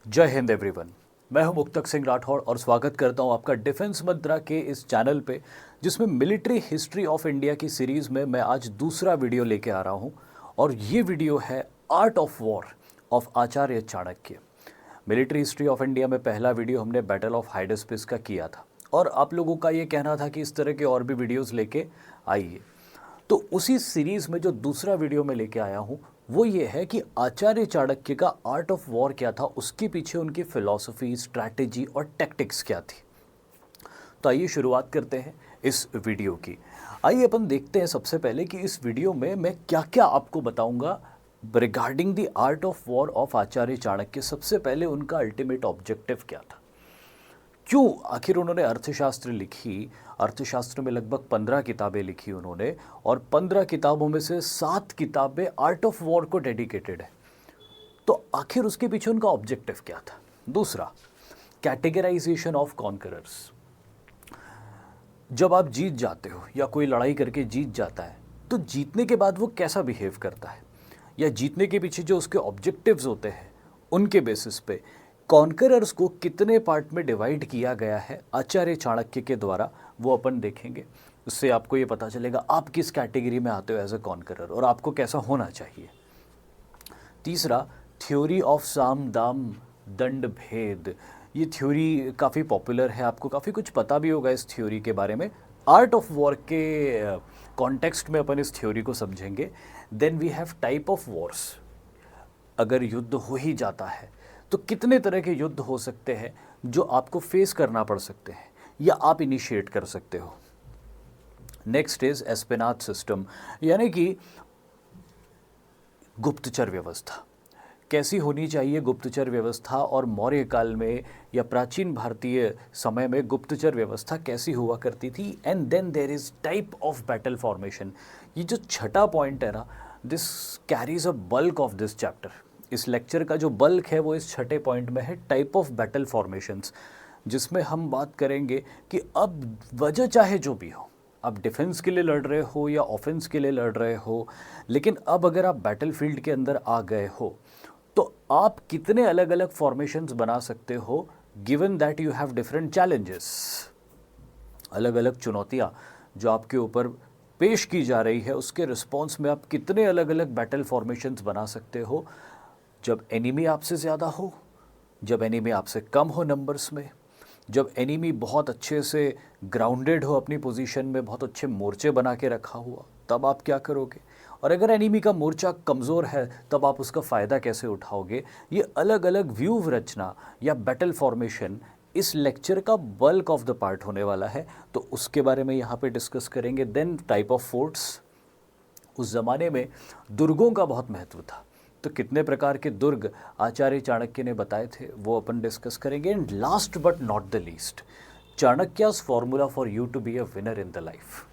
जय हिंद एवरीवन। मैं हूं मुक्तक सिंह राठौड़ और स्वागत करता हूं आपका डिफेंस मंत्रा के इस चैनल पे, जिसमें मिलिट्री हिस्ट्री ऑफ इंडिया की सीरीज़ में मैं आज दूसरा वीडियो लेके आ रहा हूं। और ये वीडियो है art of war of Acharya Chanakya. Military history of India में पहला वीडियो हमने बैटल ऑफ हाइडेस्पिस का किया था और आप लोगों का ये कहना था कि इस तरह के और भी वीडियोज़ लेके आइए। तो उसी सीरीज में जो दूसरा वीडियो मैं लेके आया हूँ वो ये है कि आचार्य चाणक्य का आर्ट ऑफ वॉर क्या था, उसके पीछे उनकी फिलॉसफी, स्ट्रैटेजी और टैक्टिक्स क्या थी। तो आइए शुरुआत करते हैं इस वीडियो की। आइए अपन देखते हैं सबसे पहले कि इस वीडियो में मैं क्या क्या आपको बताऊंगा regarding the art of war of Acharya Chanakya. सबसे पहले उनका अल्टीमेट ऑब्जेक्टिव क्या था, क्यों आखिर उन्होंने अर्थशास्त्र लिखी। अर्थशास्त्र में लगभग 15 किताबें लिखी उन्होंने और 15 किताबों में से 7 किताबें आर्ट ऑफ वॉर को डेडिकेटेड है। तो आखिर उसके पीछे उनका ऑब्जेक्टिव क्या था। दूसरा, कैटेगराइजेशन ऑफ कॉन्करर्स। जब आप जीत जाते हो या कोई लड़ाई करके जीत जाता है तो जीतने के बाद वो कैसा बिहेव करता है, या जीतने के पीछे जो उसके ऑब्जेक्टिव्स होते हैं उनके बेसिस पे कॉन्करर्स को कितने पार्ट में डिवाइड किया गया है आचार्य चाणक्य के द्वारा, वो अपन देखेंगे। उससे आपको ये पता चलेगा आप किस कैटेगरी में आते हो एज अ कॉन्करर और आपको कैसा होना चाहिए। तीसरा, थ्योरी ऑफ साम दाम दंड भेद। ये थ्योरी काफ़ी पॉपुलर है, आपको काफ़ी कुछ पता भी होगा इस थ्योरी के बारे में। आर्ट ऑफ वॉर के कॉन्टेक्स्ट में अपन इस थ्योरी को समझेंगे। Then we have type of wars. अगर युद्ध हो ही जाता है तो कितने तरह के युद्ध हो सकते हैं जो आपको फेस करना पड़ सकते हैं या आप इनिशिएट कर सकते हो। नेक्स्ट इज एस्पेनाज सिस्टम, यानी कि गुप्तचर व्यवस्था कैसी होनी चाहिए। गुप्तचर व्यवस्था और मौर्य काल में या प्राचीन भारतीय समय में गुप्तचर व्यवस्था कैसी हुआ करती थी। And then there is type of battle formation. ये जो छठा पॉइंट है ना, this carries a bulk of this chapter. इस लेक्चर का जो बल्क है वो इस छठे पॉइंट में है, टाइप ऑफ बैटल फॉर्मेशंस, जिसमें हम बात करेंगे कि अब वजह चाहे जो भी हो, आप डिफेंस के लिए लड़ रहे हो या ऑफेंस के लिए लड़ रहे हो, लेकिन अब अगर आप बैटलफील्ड के अंदर आ गए हो तो आप कितने अलग अलग फॉर्मेशंस बना सकते हो, given that you have different challenges. अलग अलग चुनौतियां जो आपके ऊपर पेश की जा रही है उसके रिस्पॉन्स में आप कितने अलग अलग बैटल फॉर्मेशंस बना सकते हो। जब एनिमी आपसे ज़्यादा हो, जब एनिमी आपसे कम हो नंबर्स में, जब एनिमी बहुत अच्छे से ग्राउंडेड हो अपनी पोजीशन में, बहुत अच्छे मोर्चे बना के रखा हुआ, तब आप क्या करोगे। और अगर एनिमी का मोर्चा कमज़ोर है तब आप उसका फ़ायदा कैसे उठाओगे। ये अलग अलग व्यू रचना या बैटल फॉर्मेशन इस लेक्चर का बल्क ऑफ द पार्ट होने वाला है, तो उसके बारे में यहाँ पे डिस्कस करेंगे। Then type of forts. उस ज़माने में दुर्गों का बहुत महत्व था, तो कितने प्रकार के दुर्ग आचार्य चाणक्य ने बताए थे वो अपन डिस्कस करेंगे। And last but not the least, Chanakya's formula for you to be a winner in the life.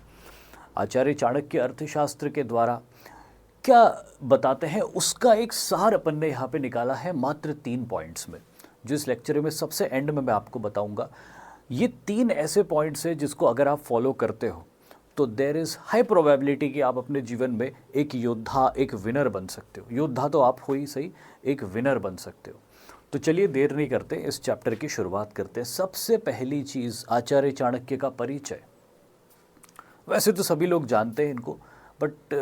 Acharya Chanakya Arthashastra के द्वारा क्या बताते हैं उसका एक सार अपन ने यहाँ पे निकाला है मात्र 3 पॉइंट्स में, जो इस लेक्चर में सबसे एंड में मैं आपको बताऊंगा। ये 3 ऐसे पॉइंट्स हैं जिसको अगर आप फॉलो करते हो तो देर इज़ हाई प्रोबेबिलिटी कि आप अपने जीवन में एक योद्धा, एक विनर बन सकते हो। योद्धा तो आप हो ही सही, एक विनर बन सकते हो। तो चलिए देर नहीं करते, इस चैप्टर की शुरुआत करते हैं। सबसे पहली चीज़, आचार्य चाणक्य का परिचय। वैसे तो सभी लोग जानते हैं इनको, but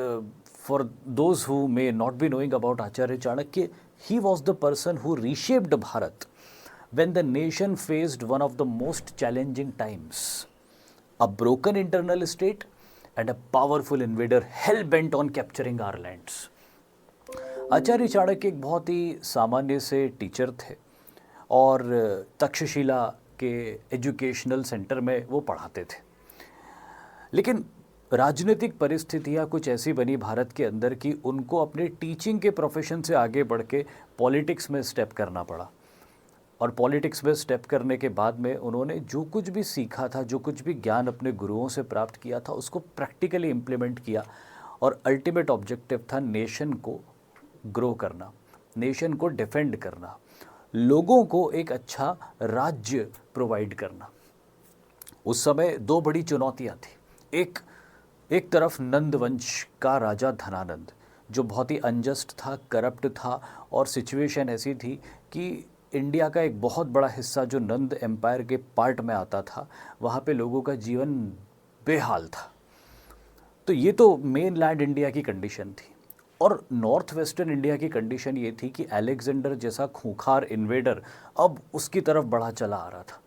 for those who may not be knowing about Acharya Chanakya, he was the person who reshaped Bharat when the nation faced one of the most challenging times, a broken internal state and a powerful invader hell bent on capturing our lands. आचार्य चाणक्य एक बहुत ही सामान्य से teacher थे और तक्षशिला के educational centre में वो पढ़ाते थे। लेकिन राजनीतिक परिस्थितियाँ कुछ ऐसी बनी भारत के अंदर कि उनको अपने टीचिंग के प्रोफेशन से आगे बढ़ के पॉलिटिक्स में स्टेप करना पड़ा। और पॉलिटिक्स में स्टेप करने के बाद में उन्होंने जो कुछ भी सीखा था, जो कुछ भी ज्ञान अपने गुरुओं से प्राप्त किया था, उसको प्रैक्टिकली इम्प्लीमेंट किया। और अल्टीमेट ऑब्जेक्टिव था नेशन को ग्रो करना, नेशन को डिफेंड करना, लोगों को एक अच्छा राज्य प्रोवाइड करना। उस समय 2 बड़ी चुनौतियाँ थी। एक तरफ नंद वंश का राजा धनानंद, जो बहुत ही अनजस्ट था, करप्ट था, और सिचुएशन ऐसी थी कि इंडिया का एक बहुत बड़ा हिस्सा जो नंद एम्पायर के पार्ट में आता था, वहाँ पे लोगों का जीवन बेहाल था। तो ये तो मेन लैंड इंडिया की कंडीशन थी। और नॉर्थ वेस्टर्न इंडिया की कंडीशन ये थी कि अलेक्जेंडर जैसा खूंखार इन्वेडर अब उसकी तरफ बढ़ा चला आ रहा था।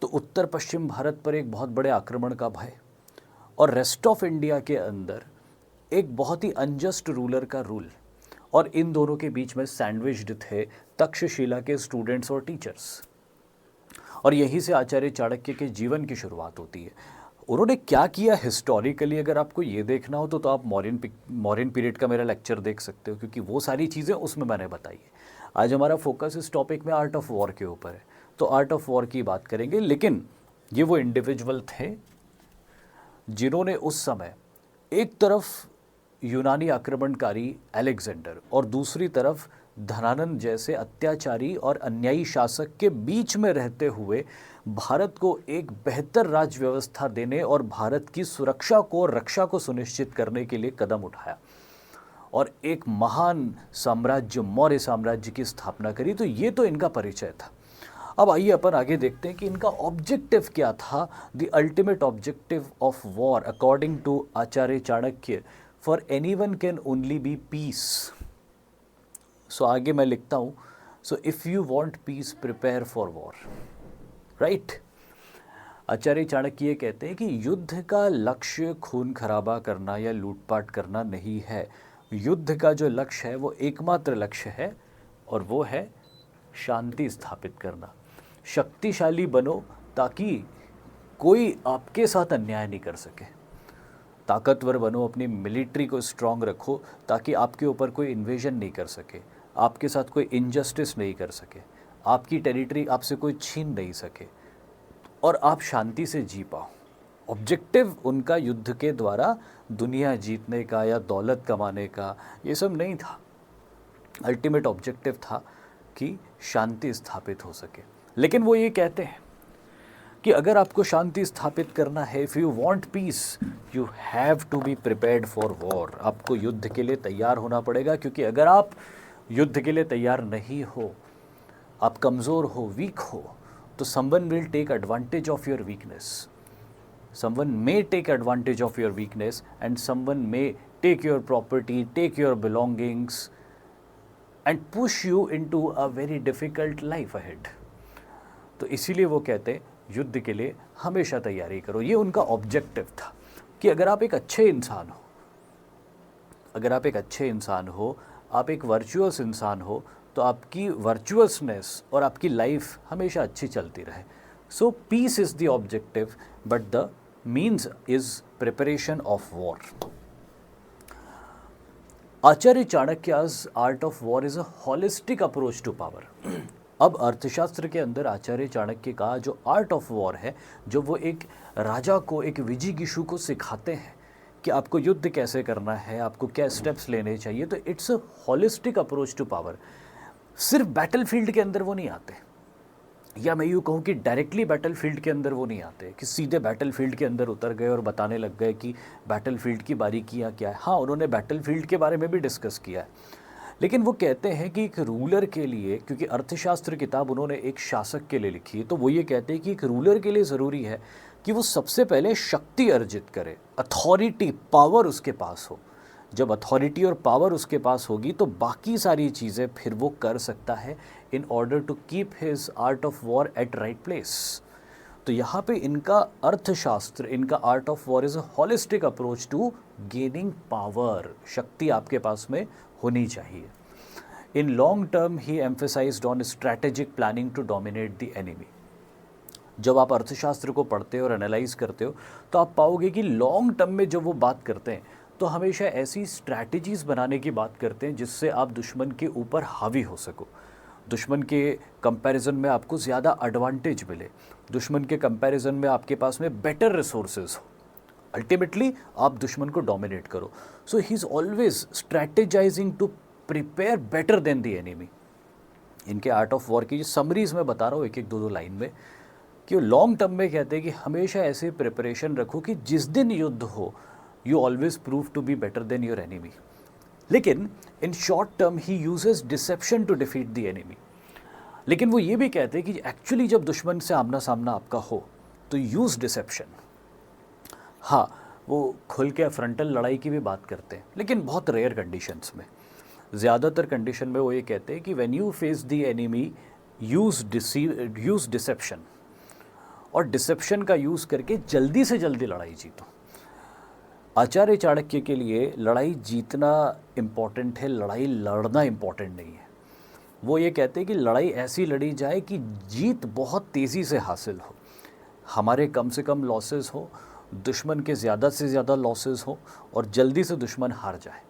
तो उत्तर पश्चिम भारत पर एक बहुत बड़े आक्रमण का भय, और रेस्ट ऑफ इंडिया के अंदर एक बहुत ही अनजस्ट रूलर का रूल, और इन दोनों के बीच में सैंडविच्ड थे तक्षशिला के स्टूडेंट्स और टीचर्स। और यहीं से आचार्य चाणक्य के जीवन की शुरुआत होती है। उन्होंने क्या किया हिस्टोरिकली, अगर आपको ये देखना हो तो आप मौर्यन पीरियड का मेरा लेक्चर देख सकते हो, क्योंकि वो सारी चीज़ें उसमें मैंने बताई है। आज हमारा फोकस इस टॉपिक में आर्ट ऑफ वॉर के ऊपर है, तो आर्ट ऑफ वॉर की बात करेंगे। लेकिन ये वो इंडिविजुअल थे जिन्होंने उस समय एक तरफ यूनानी आक्रमणकारी अलेक्जेंडर और दूसरी तरफ धनानंद जैसे अत्याचारी और अन्यायी शासक के बीच में रहते हुए भारत को एक बेहतर राज्य व्यवस्था देने और भारत की सुरक्षा को और रक्षा को सुनिश्चित करने के लिए कदम उठाया और एक महान साम्राज्य मौर्य साम्राज्य की स्थापना करी। तो ये तो इनका परिचय था। अब आइए अपन आगे देखते हैं कि इनका ऑब्जेक्टिव क्या था। The ultimate objective of war according to Acharya Chanakya, for anyone can only be peace. So आगे मैं लिखता हूँ, so if you want peace prepare for war, right. Acharya Chanakya ये कहते हैं कि युद्ध का लक्ष्य खून खराबा करना या लूटपाट करना नहीं है। युद्ध का जो लक्ष्य है वो एकमात्र लक्ष्य है, और वो है शांति स्थापित करना। शक्तिशाली बनो ताकि कोई आपके साथ अन्याय नहीं कर सके। ताकतवर बनो, अपनी मिलिट्री को स्ट्रांग रखो ताकि आपके ऊपर कोई इन्वेजन नहीं कर सके, आपके साथ कोई इनजस्टिस नहीं कर सके, आपकी टेरिटरी आपसे कोई छीन नहीं सके, और आप शांति से जी पाओ। ऑब्जेक्टिव उनका युद्ध के द्वारा दुनिया जीतने का या दौलत कमाने का ये सब नहीं था। अल्टीमेट ऑब्जेक्टिव था कि शांति स्थापित हो सके। लेकिन वो ये कहते हैं कि अगर आपको शांति स्थापित करना है, if you want peace, you have to be prepared for war. आपको युद्ध के लिए तैयार होना पड़ेगा, क्योंकि अगर आप युद्ध के लिए तैयार नहीं हो, आप कमज़ोर हो, वीक हो, तो someone will take advantage of your weakness. Someone may take advantage of your weakness and someone may take your property, take your belongings and push you into a very difficult life ahead. तो इसीलिए वो कहते हैं युद्ध के लिए हमेशा तैयारी करो। ये उनका ऑब्जेक्टिव था कि अगर आप एक अच्छे इंसान हो, अगर आप एक अच्छे इंसान हो, आप एक वर्चुअस इंसान हो, तो आपकी वर्चुअसनेस और आपकी लाइफ हमेशा अच्छी चलती रहे। So peace is the objective but the means is preparation of war. Acharya Chanakya's art of war is a holistic approach to power. अब अर्थशास्त्र के अंदर आचार्य चाणक्य का जो आर्ट ऑफ वॉर है, जो वो एक राजा को, एक विजिगीषु को सिखाते हैं कि आपको युद्ध कैसे करना है, आपको क्या स्टेप्स लेने चाहिए, तो it's a holistic approach to power. सिर्फ बैटलफील्ड के अंदर वो नहीं आते, या मैं यूँ कहूँ कि डायरेक्टली बैटलफील्ड के अंदर वो नहीं आते कि सीधे बैटलफील्ड के अंदर उतर गए और बताने लग गए कि बैटलफील्ड की बारीकियाँ क्या है। हाँ, उन्होंने बैटलफील्ड के बारे में भी डिस्कस किया है, लेकिन वो कहते हैं कि एक रूलर के लिए, क्योंकि अर्थशास्त्र किताब उन्होंने एक शासक के लिए लिखी है, तो वो ये कहते हैं कि एक रूलर के लिए ज़रूरी है कि वो सबसे पहले शक्ति अर्जित करे, अथॉरिटी, पावर उसके पास हो। जब अथॉरिटी और पावर उसके पास होगी तो बाकी सारी चीज़ें फिर वो कर सकता है in order to keep his art of war at right place. तो यहाँ पे इनका अर्थशास्त्र, इनका art of war is a holistic approach to gaining power. शक्ति आपके पास में होनी चाहिए। In long term he emphasized on strategic planning to dominate the enemy. जब आप अर्थशास्त्र को पढ़ते हो और एनालाइज करते हो तो आप पाओगे कि लॉन्ग टर्म में जब वो बात करते हैं तो हमेशा ऐसी स्ट्रैटेजीज़ बनाने की बात करते हैं जिससे आप दुश्मन के ऊपर हावी हो सको, दुश्मन के कंपैरिजन में आपको ज़्यादा एडवांटेज मिले, दुश्मन के कंपैरिजन में आपके पास में बेटर रिसोर्सेज हो, अल्टीमेटली आप दुश्मन को डोमिनेट करो। So he is always strategizing to prepare better than the enemy. इनके आर्ट ऑफ वॉर की समरीज में बता रहा हूँ एक एक दो लाइन में, कि लॉन्ग टर्म में कहते हैं कि हमेशा ऐसे प्रिपरेशन रखो कि जिस दिन युद्ध हो you always prove to be better than your enemy. लेकिन in short term he uses deception to defeat the enemy. लेकिन वो ये भी कहते हैं कि एक्चुअली जब दुश्मन से आमना सामना आपका हो तो यूज़ डिसेप्शन। हाँ, वो खुल के फ्रंटल लड़ाई की भी बात करते हैं, लेकिन बहुत रेयर कंडीशंस में। ज़्यादातर कंडीशन में वो ये कहते हैं कि when you face the enemy use deception, और डिसेप्शन का यूज़ करके जल्दी से जल्दी लड़ाई जीतो। आचार्य चाणक्य के लिए लड़ाई जीतना इम्पॉर्टेंट है, लड़ाई लड़ना इम्पॉर्टेंट नहीं है। वो ये कहते हैं कि लड़ाई ऐसी लड़ी जाए कि जीत बहुत तेज़ी से हासिल हो, हमारे कम से कम लॉसेस हो, दुश्मन के ज़्यादा से ज़्यादा लॉसेस हो, और जल्दी से दुश्मन हार जाए।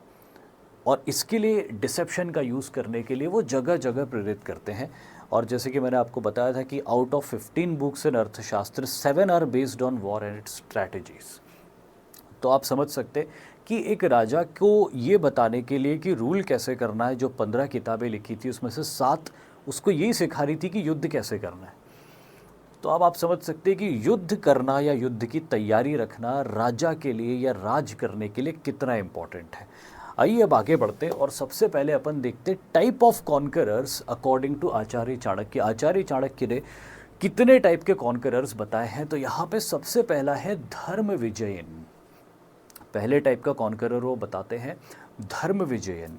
और इसके लिए डिसेप्शन का यूज़ करने के लिए वो जगह जगह प्रेरित करते हैं। और जैसे कि मैंने आपको बताया था कि out of 15 books in Arthashastra 7 are based on war and its strategies. तो आप समझ सकते कि एक राजा को ये बताने के लिए कि रूल कैसे करना है, जो 15 किताबें लिखी थी उसमें से 7 उसको यही सिखा रही थी कि युद्ध कैसे करना है। तो अब आप समझ सकते हैं कि युद्ध करना या युद्ध की तैयारी रखना राजा के लिए या राज करने के लिए कितना इम्पोर्टेंट है। आइए अब आगे बढ़ते हैं और सबसे पहले अपन देखते type of conquerors according to Acharya Chanakya. Acharya Chanakya ने कितने टाइप के कॉन्करर्स बताए हैं। तो यहाँ पे सबसे पहला है धर्म विजयन। पहले टाइप का कॉन्करर वो बताते हैं धर्म विजयन।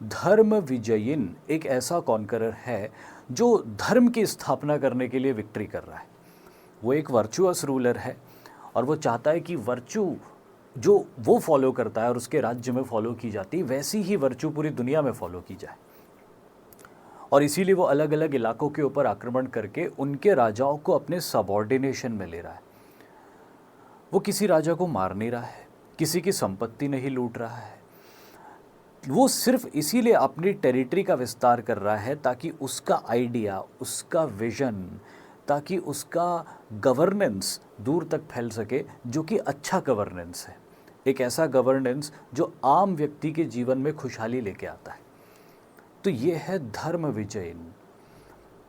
धर्म विजयन एक ऐसा कॉन्करर है जो धर्म की स्थापना करने के लिए विक्ट्री कर रहा है। वो एक वर्चुअस रूलर है और वो चाहता है कि वर्चू जो वो फॉलो करता है और उसके राज्य में फॉलो की जाती है, वैसी ही वर्चू पूरी दुनिया में फॉलो की जाए। और इसीलिए वो अलग अलग इलाकों के ऊपर आक्रमण करके उनके राजाओं को अपने सबॉर्डिनेशन में ले रहा है। वो किसी राजा को मार नहीं रहा है, किसी की संपत्ति नहीं लूट रहा है। वो सिर्फ इसीलिए अपनी टेरिटरी का विस्तार कर रहा है ताकि उसका आइडिया, उसका विजन, ताकि उसका गवर्नेंस दूर तक फैल सके, जो कि अच्छा गवर्नेंस है, एक ऐसा गवर्नेंस जो आम व्यक्ति के जीवन में खुशहाली लेके आता है। तो ये है धर्म विजयन।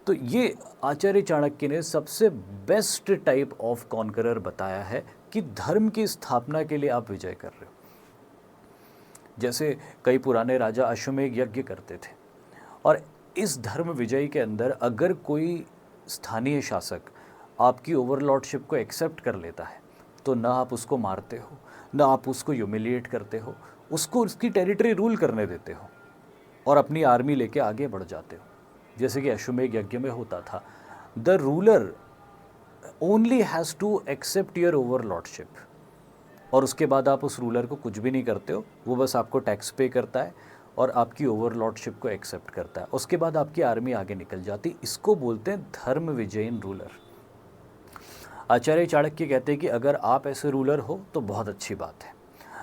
तो ये आचार्य चाणक्य ने सबसे बेस्ट टाइप ऑफ कॉन्करर बताया है कि धर्म की स्थापना के लिए आप विजय कर रहे हो। जैसे कई पुराने राजा अश्वमेध यज्ञ करते थे, और इस धर्म विजय के अंदर अगर कोई स्थानीय शासक आपकी ओवरलॉर्डशिप को एक्सेप्ट कर लेता है तो ना आप उसको मारते हो, ना आप उसको ह्यूमिलिएट करते हो, उसको उसकी टेरिटरी रूल करने देते हो और अपनी आर्मी लेके आगे बढ़ जाते हो, जैसे कि अश्वमेध यज्ञ में होता था। The ruler only has to accept your overlordship, और उसके बाद आप उस रूलर को कुछ भी नहीं करते हो, वो बस आपको टैक्स पे करता है और आपकी ओवरलॉर्डशिप को एक्सेप्ट करता है। उसके बाद आपकी आर्मी आगे निकल जाती। इसको बोलते हैं धर्म विजयन रूलर। आचार्य चाणक्य कहते हैं कि अगर आप ऐसे रूलर हो तो बहुत अच्छी बात है,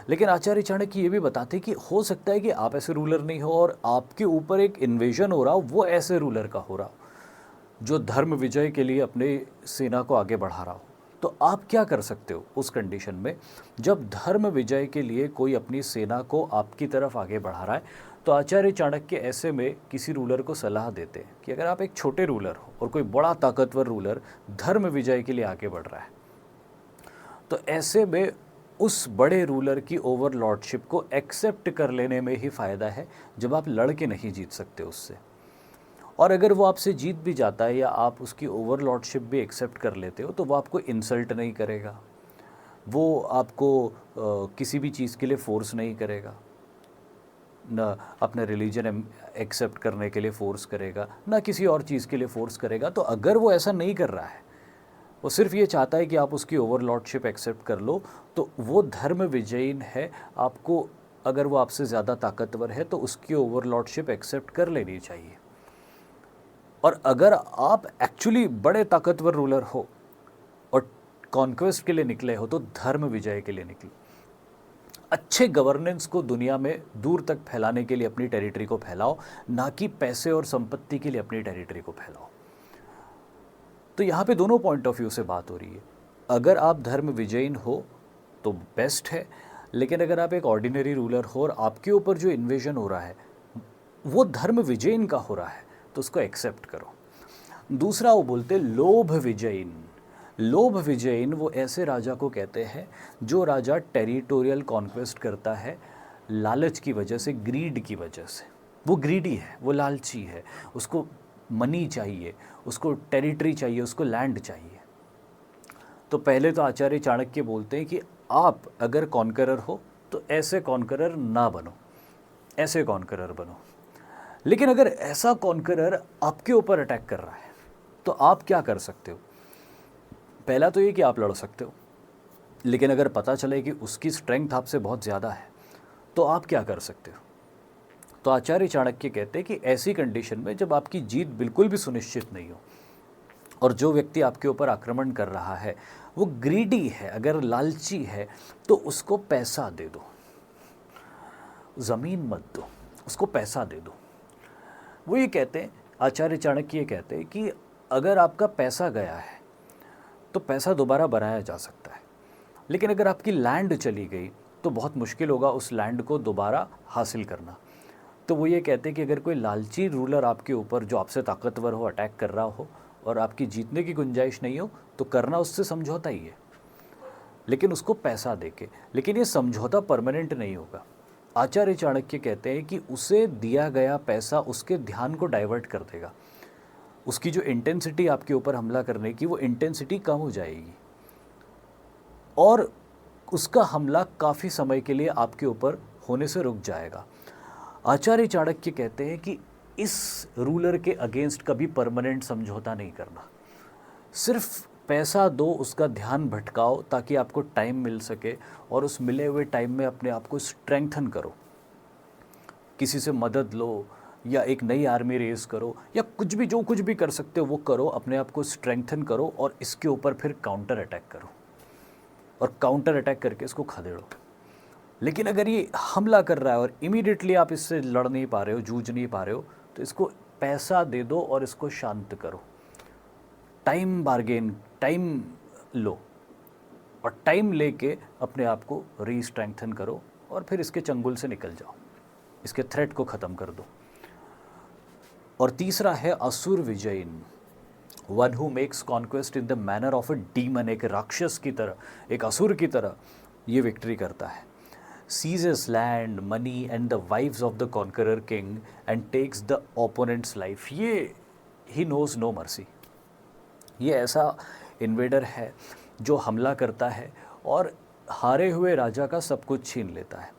लेकिन आचार्य चाणक्य ये भी बताते हैं कि हो सकता है कि आप ऐसे रूलर नहीं हो और आपके ऊपर एक इन्वेजन हो रहा हो, वो ऐसे रूलर का हो रहा हो जो धर्म विजय के लिए अपने सेना को आगे बढ़ा रहा हो। तो आप क्या कर सकते हो उस कंडीशन में, जब धर्म विजय के लिए कोई अपनी सेना को आपकी तरफ आगे बढ़ा रहा है? तो आचार्य चाणक्य ऐसे में किसी रूलर को सलाह देते हैं कि अगर आप एक छोटे रूलर हो और कोई बड़ा ताकतवर रूलर धर्म विजय के लिए आगे बढ़ रहा है, तो ऐसे में उस बड़े रूलर की ओवरलॉर्डशिप को एक्सेप्ट कर लेने में ही फ़ायदा है, जब आप लड़ के नहीं जीत सकते उससे। और अगर वो आपसे जीत भी जाता है या आप उसकी ओवरलॉर्डशिप भी एक्सेप्ट कर लेते हो, तो वो आपको इंसल्ट नहीं करेगा, वो आपको किसी भी चीज़ के लिए फोर्स नहीं करेगा, ना अपने रिलीजन एक्सेप्ट करने के लिए फ़ोर्स करेगा, ना किसी और चीज़ के लिए फ़ोर्स करेगा। तो अगर वो ऐसा नहीं कर रहा है, वो सिर्फ ये चाहता है कि आप उसकी ओवरलॉर्डशिप एक्सेप्ट कर लो, तो वो धर्म विजयी है। आपको अगर वो आपसे ज़्यादा ताकतवर है तो उसकी ओवरलॉर्डशिप एक्सेप्ट कर लेनी चाहिए। और अगर आप एक्चुअली बड़े ताकतवर रूलर हो और कॉन्क्वेस्ट के लिए निकले हो, तो धर्म विजय के लिए निकले। अच्छे गवर्नेंस को दुनिया में दूर तक फैलाने के लिए अपनी टेरिटरी को फैलाओ, ना कि पैसे और संपत्ति के लिए अपनी टेरिटरी को फैलाओ। तो यहाँ पे दोनों पॉइंट ऑफ व्यू से बात हो रही है। अगर आप धर्म विजयी हो तो बेस्ट है, लेकिन अगर आप एक ऑर्डिनरी रूलर हो और आपके ऊपर जो इन्वेजन हो रहा है वो धर्म विजयी का हो रहा है, तो उसको एक्सेप्ट करो। दूसरा वो बोलते लोभ विजयी। लोभ विजयी वो ऐसे राजा को कहते हैं जो राजा टेरिटोरियल कॉन्क्वेस्ट करता है लालच की वजह से, ग्रीड की वजह से। वो ग्रीडी है, वो लालची है, उसको मनी चाहिए, उसको टेरिटरी चाहिए, उसको लैंड चाहिए। तो पहले तो आचार्य चाणक्य बोलते हैं कि आप अगर कॉन्करर हो तो ऐसे कॉन्करर ना बनो, ऐसे कॉन्करर बनो। लेकिन अगर ऐसा कॉन्करर आपके ऊपर अटैक कर रहा है तो आप क्या कर सकते हो? पहला तो ये कि आप लड़ सकते हो, लेकिन अगर पता चले कि उसकी स्ट्रेंथ आपसे बहुत ज़्यादा है तो आप क्या कर सकते हो? तो आचार्य चाणक्य कहते हैं कि ऐसी कंडीशन में जब आपकी जीत बिल्कुल भी सुनिश्चित नहीं हो और जो व्यक्ति आपके ऊपर आक्रमण कर रहा है वो ग्रीडी है, अगर लालची है, तो उसको पैसा दे दो, ज़मीन मत दो, उसको पैसा दे दो। वो ये कहते हैं, आचार्य चाणक्य ये कहते हैं कि अगर आपका पैसा गया है तो पैसा दोबारा बनाया जा सकता है, लेकिन अगर आपकी लैंड चली गई तो बहुत मुश्किल होगा उस लैंड को दोबारा हासिल करना। तो वो ये कहते हैं कि अगर कोई लालची रूलर आपके ऊपर जो आपसे ताकतवर हो अटैक कर रहा हो और आपकी जीतने की गुंजाइश नहीं हो तो करना उससे समझौता ही है, लेकिन उसको पैसा देके। लेकिन ये समझौता परमानेंट नहीं होगा। आचार्य चाणक्य कहते हैं कि उसे दिया गया पैसा उसके ध्यान को डाइवर्ट कर देगा, उसकी जो इंटेंसिटी आपके ऊपर हमला करने की वो इंटेंसिटी कम हो जाएगी और उसका हमला काफ़ी समय के लिए आपके ऊपर होने से रुक जाएगा। आचार्य चाणक्य कहते हैं कि इस रूलर के अगेंस्ट कभी परमानेंट समझौता नहीं करना, सिर्फ पैसा दो, उसका ध्यान भटकाओ ताकि आपको टाइम मिल सके और उस मिले हुए टाइम में अपने आप को स्ट्रेंथन करो, किसी से मदद लो या एक नई आर्मी रेस करो या कुछ भी, जो कुछ भी कर सकते हो वो करो, अपने आप को स्ट्रेंथन करो और इसके ऊपर फिर काउंटर अटैक करो और काउंटर अटैक करके इसको खदेड़ो। लेकिन अगर ये हमला कर रहा है और इमीडिएटली आप इससे लड़ नहीं पा रहे हो, जूझ नहीं पा रहे हो, तो इसको पैसा दे दो और इसको शांत करो, टाइम बार्गेन, टाइम लो और टाइम लेके अपने आप को रीस्ट्रेंथन करो और फिर इसके चंगुल से निकल जाओ, इसके थ्रेट को ख़त्म कर दो। और तीसरा है असुर Vijayan, one who makes conquest in the manner of a demon, एक राक्षस की तरह, एक असुर की तरह ये विक्ट्री करता है। Seizes land, money and the wives of the conqueror king and takes the opponents life. ये ही नोज नो मर्सी, ये ऐसा इन्वेडर है जो हमला करता है और हारे हुए राजा का सब कुछ छीन लेता है,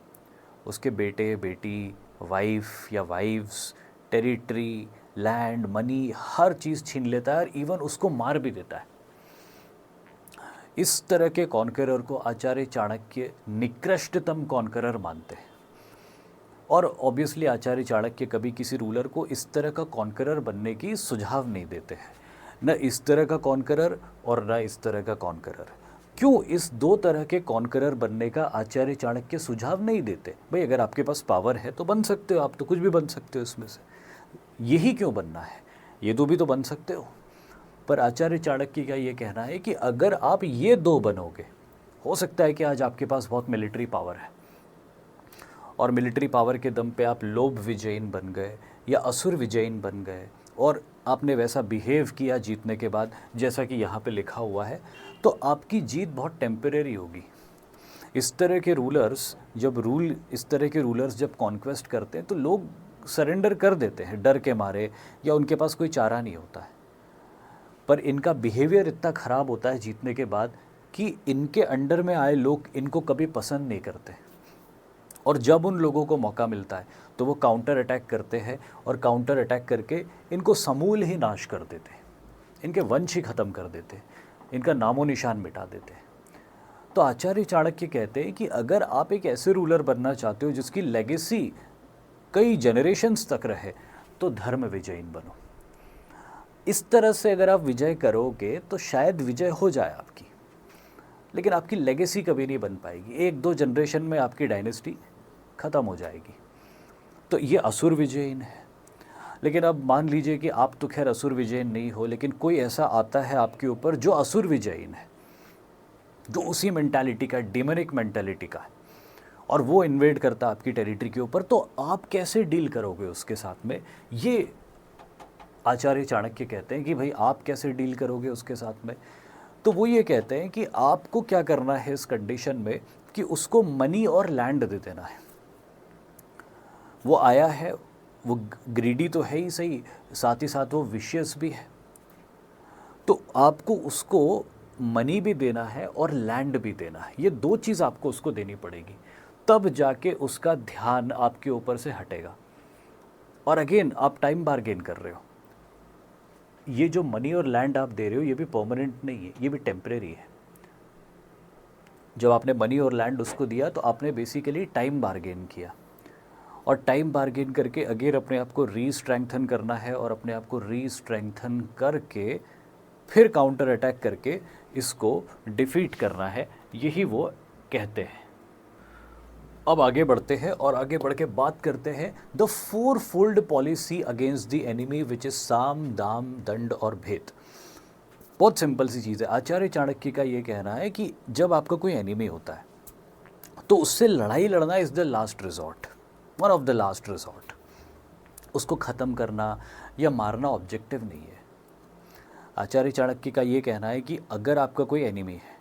उसके बेटे बेटी, वाइफ या वाइव्स, टेरिटरी, लैंड, मनी, हर चीज़ छीन लेता है और इवन उसको मार भी देता है। इस तरह के कॉन्करर को आचार्य चाणक्य निकृष्टतम कॉन्करर मानते हैं और ऑब्वियसली आचार्य चाणक्य कभी किसी रूलर को इस तरह का कॉन्करर बनने की सुझाव नहीं देते हैं, न इस तरह का कॉन्करर और न इस तरह का कॉन्करर। क्यों इस दो तरह के कॉन्करर बनने का आचार्य चाणक्य सुझाव नहीं देते? भाई अगर आपके पास पावर है तो बन सकते हो, आप तो कुछ भी बन सकते हो इसमें से, यही क्यों बनना है, ये दो भी तो बन सकते हो। पर आचार्य चाणक्य का ये कहना है कि अगर आप ये दो बनोगे, हो सकता है कि आज आपके पास बहुत मिलिट्री पावर है और मिलिट्री पावर के दम पे आप लोभ विजयन बन गए या असुर विजयन बन गए और आपने वैसा बिहेव किया जीतने के बाद जैसा कि यहाँ पे लिखा हुआ है, तो आपकी जीत बहुत टेम्परेरी होगी। इस तरह के रूलर्स जब कॉन्क्वेस्ट करते हैं तो लोग सरेंडर कर देते हैं डर के मारे या उनके पास कोई चारा नहीं होता है। पर इनका बिहेवियर इतना ख़राब होता है जीतने के बाद कि इनके अंडर में आए लोग इनको कभी पसंद नहीं करते और जब उन लोगों को मौका मिलता है तो वो काउंटर अटैक करते हैं और काउंटर अटैक करके इनको समूल ही नाश कर देते हैं, इनके वंश ही ख़त्म कर देते हैं, इनका नामो निशान मिटा देते हैं। तो आचार्य चाणक्य कहते हैं कि अगर आप एक ऐसे रूलर बनना चाहते हो जिसकी लेगेसी कई जनरेशन्स तक रहे तो धर्म विजयी बनो। इस तरह से अगर आप विजय करोगे तो शायद विजय हो जाए आपकी, लेकिन आपकी लेगेसी कभी नहीं बन पाएगी, एक दो जनरेशन में आपकी डायनेस्टी ख़त्म हो जाएगी। तो ये असुर विजयन है। लेकिन अब मान लीजिए कि आप तो खैर असुर विजयन नहीं हो, लेकिन कोई ऐसा आता है आपके ऊपर जो असुर विजयन है, जो उसी मेंटालिटी का, डेमनिक मेंटालिटी का है, और वो इन्वेड करता आपकी टेरिटरी के ऊपर, तो आप कैसे डील करोगे उसके साथ में? ये आचार्य चाणक्य कहते हैं कि भाई आप कैसे डील करोगे उसके साथ में। तो वो ये कहते हैं कि आपको क्या करना है इस कंडीशन में कि उसको मनी और लैंड दे देना है। वो आया है, वो ग्रीडी तो है ही सही, साथ ही साथ वो विशियस भी है। तो आपको उसको मनी भी देना है और लैंड भी देना है, ये दो चीज़ आपको उसको देनी पड़ेगी, तब जाके उसका ध्यान आपके ऊपर से हटेगा। और अगेन आप टाइम बार्गेन कर रहे हो। ये जो मनी और लैंड आप दे रहे हो ये भी परमानेंट नहीं है, ये भी टेम्परेरी है। जब आपने मनी और लैंड उसको दिया तो आपने बेसिकली टाइम बार्गेन किया, और टाइम बार्गेन करके अगेन अपने आप को री-स्ट्रेंथन करना है, और अपने आप को री-स्ट्रेंथन करके फिर काउंटर अटैक करके इसको डिफीट करना है, यही वो कहते हैं। अब आगे बढ़ते हैं और आगे बढ़ के बात करते हैं the four fold policy against the enemy which is साम, दाम, दंड और भेद। बहुत सिंपल सी चीज़ है। आचार्य चाणक्य का ये कहना है कि जब आपका कोई एनिमी होता है तो उससे लड़ाई लड़ना is the last resort, one of the last resort. उसको ख़त्म करना या मारना ऑब्जेक्टिव नहीं है। आचार्य चाणक्य का ये कहना है कि अगर आपका कोई एनिमी है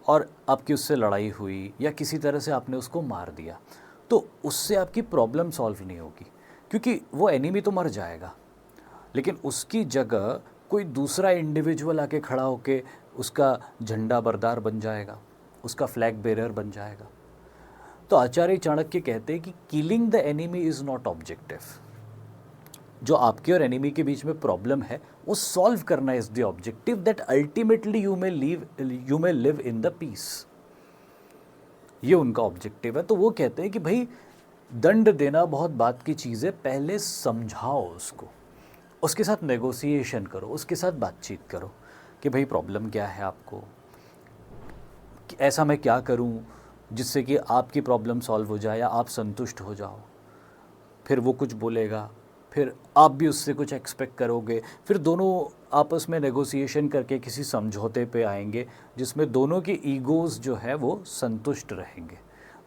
और आपकी उससे लड़ाई हुई या किसी तरह से आपने उसको मार दिया, तो उससे आपकी प्रॉब्लम सॉल्व नहीं होगी, क्योंकि वो एनिमी तो मर जाएगा, लेकिन उसकी जगह कोई दूसरा इंडिविजुअल आके खड़ा होके उसका झंडा बरदार बन जाएगा, उसका फ्लैग बेरर बन जाएगा। तो आचार्य चाणक्य कहते हैं कि killing the enemy is not objective. जो आपके और एनिमी के बीच में प्रॉब्लम है वो सॉल्व करना is the objective, that ultimately you may live in the peace. ये उनका ऑब्जेक्टिव है। तो वो कहते हैं कि भाई दंड देना बहुत बात की चीज़ है, पहले समझाओ उसको, उसके साथ नेगोशिएशन करो, उसके साथ बातचीत करो कि भाई प्रॉब्लम क्या है आपको, कि ऐसा मैं क्या करूं जिससे कि आपकी प्रॉब्लम सॉल्व हो जाए या आप संतुष्ट हो जाओ। फिर वो कुछ बोलेगा, फिर आप भी उससे कुछ एक्सपेक्ट करोगे, फिर दोनों आपस में नेगोशिएशन करके किसी समझौते पे आएंगे जिसमें दोनों के ईगोज़ जो है वो संतुष्ट रहेंगे,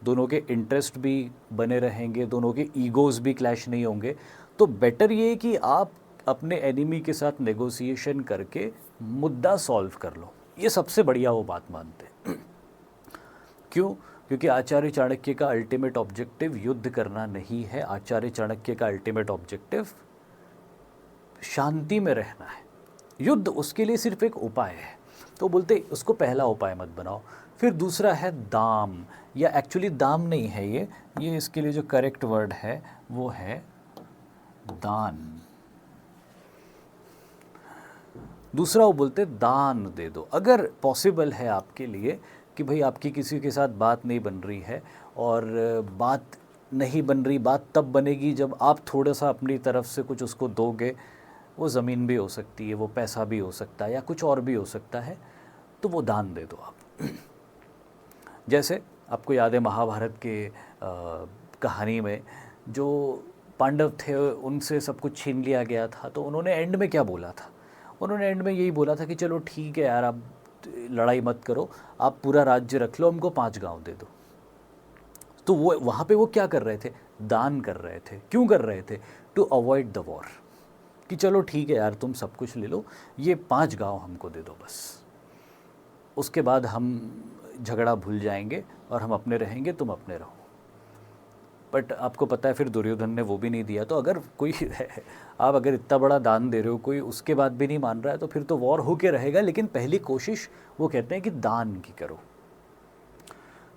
दोनों के इंटरेस्ट भी बने रहेंगे, दोनों के ईगोज़ भी क्लैश नहीं होंगे। तो बेटर ये है कि आप अपने एनिमी के साथ नेगोशिएशन करके मुद्दा सॉल्व कर लो। ये सबसे बढ़िया वो बात मानते हैं। क्यों? क्योंकि आचार्य चाणक्य का अल्टीमेट ऑब्जेक्टिव युद्ध करना नहीं है। आचार्य चाणक्य का अल्टीमेट ऑब्जेक्टिव शांति में रहना है। युद्ध उसके लिए सिर्फ एक उपाय है। तो बोलते उसको पहला उपाय मत बनाओ। फिर दूसरा है दाम, या एक्चुअली दाम नहीं है ये इसके लिए जो करेक्ट वर्ड है वो है दान। दूसरा वो बोलते दान दे दो। अगर पॉसिबल है आपके लिए कि भाई आपकी किसी के साथ बात नहीं बन रही है, और बात नहीं बन रही, बात तब बनेगी जब आप थोड़ा सा अपनी तरफ से कुछ उसको दोगे। वो ज़मीन भी हो सकती है, वो पैसा भी हो सकता है, या कुछ और भी हो सकता है, तो वो दान दे दो आप। जैसे आपको याद है महाभारत के कहानी में जो पांडव थे उनसे सब कुछ छीन लिया गया था, तो उन्होंने एंड में क्या बोला था? उन्होंने एंड में यही बोला था कि चलो ठीक है यार, आप लड़ाई मत करो, आप पूरा राज्य रख लो, हमको 5 गांव दे दो। तो वो वहाँ पे वो क्या कर रहे थे? दान कर रहे थे। क्यों कर रहे थे? टू अवॉइड द वॉर, कि चलो ठीक है यार, तुम सब कुछ ले लो, ये 5 गांव हमको दे दो बस, उसके बाद हम झगड़ा भूल जाएंगे और हम अपने रहेंगे, तुम अपने रहो। बट आपको पता है फिर दुर्योधन ने वो भी नहीं दिया। तो अगर कोई आप अगर इतना बड़ा दान दे रहे हो, कोई उसके बाद भी नहीं मान रहा है, तो फिर तो वॉर होके रहेगा। लेकिन पहली कोशिश वो कहते हैं कि दान की करो।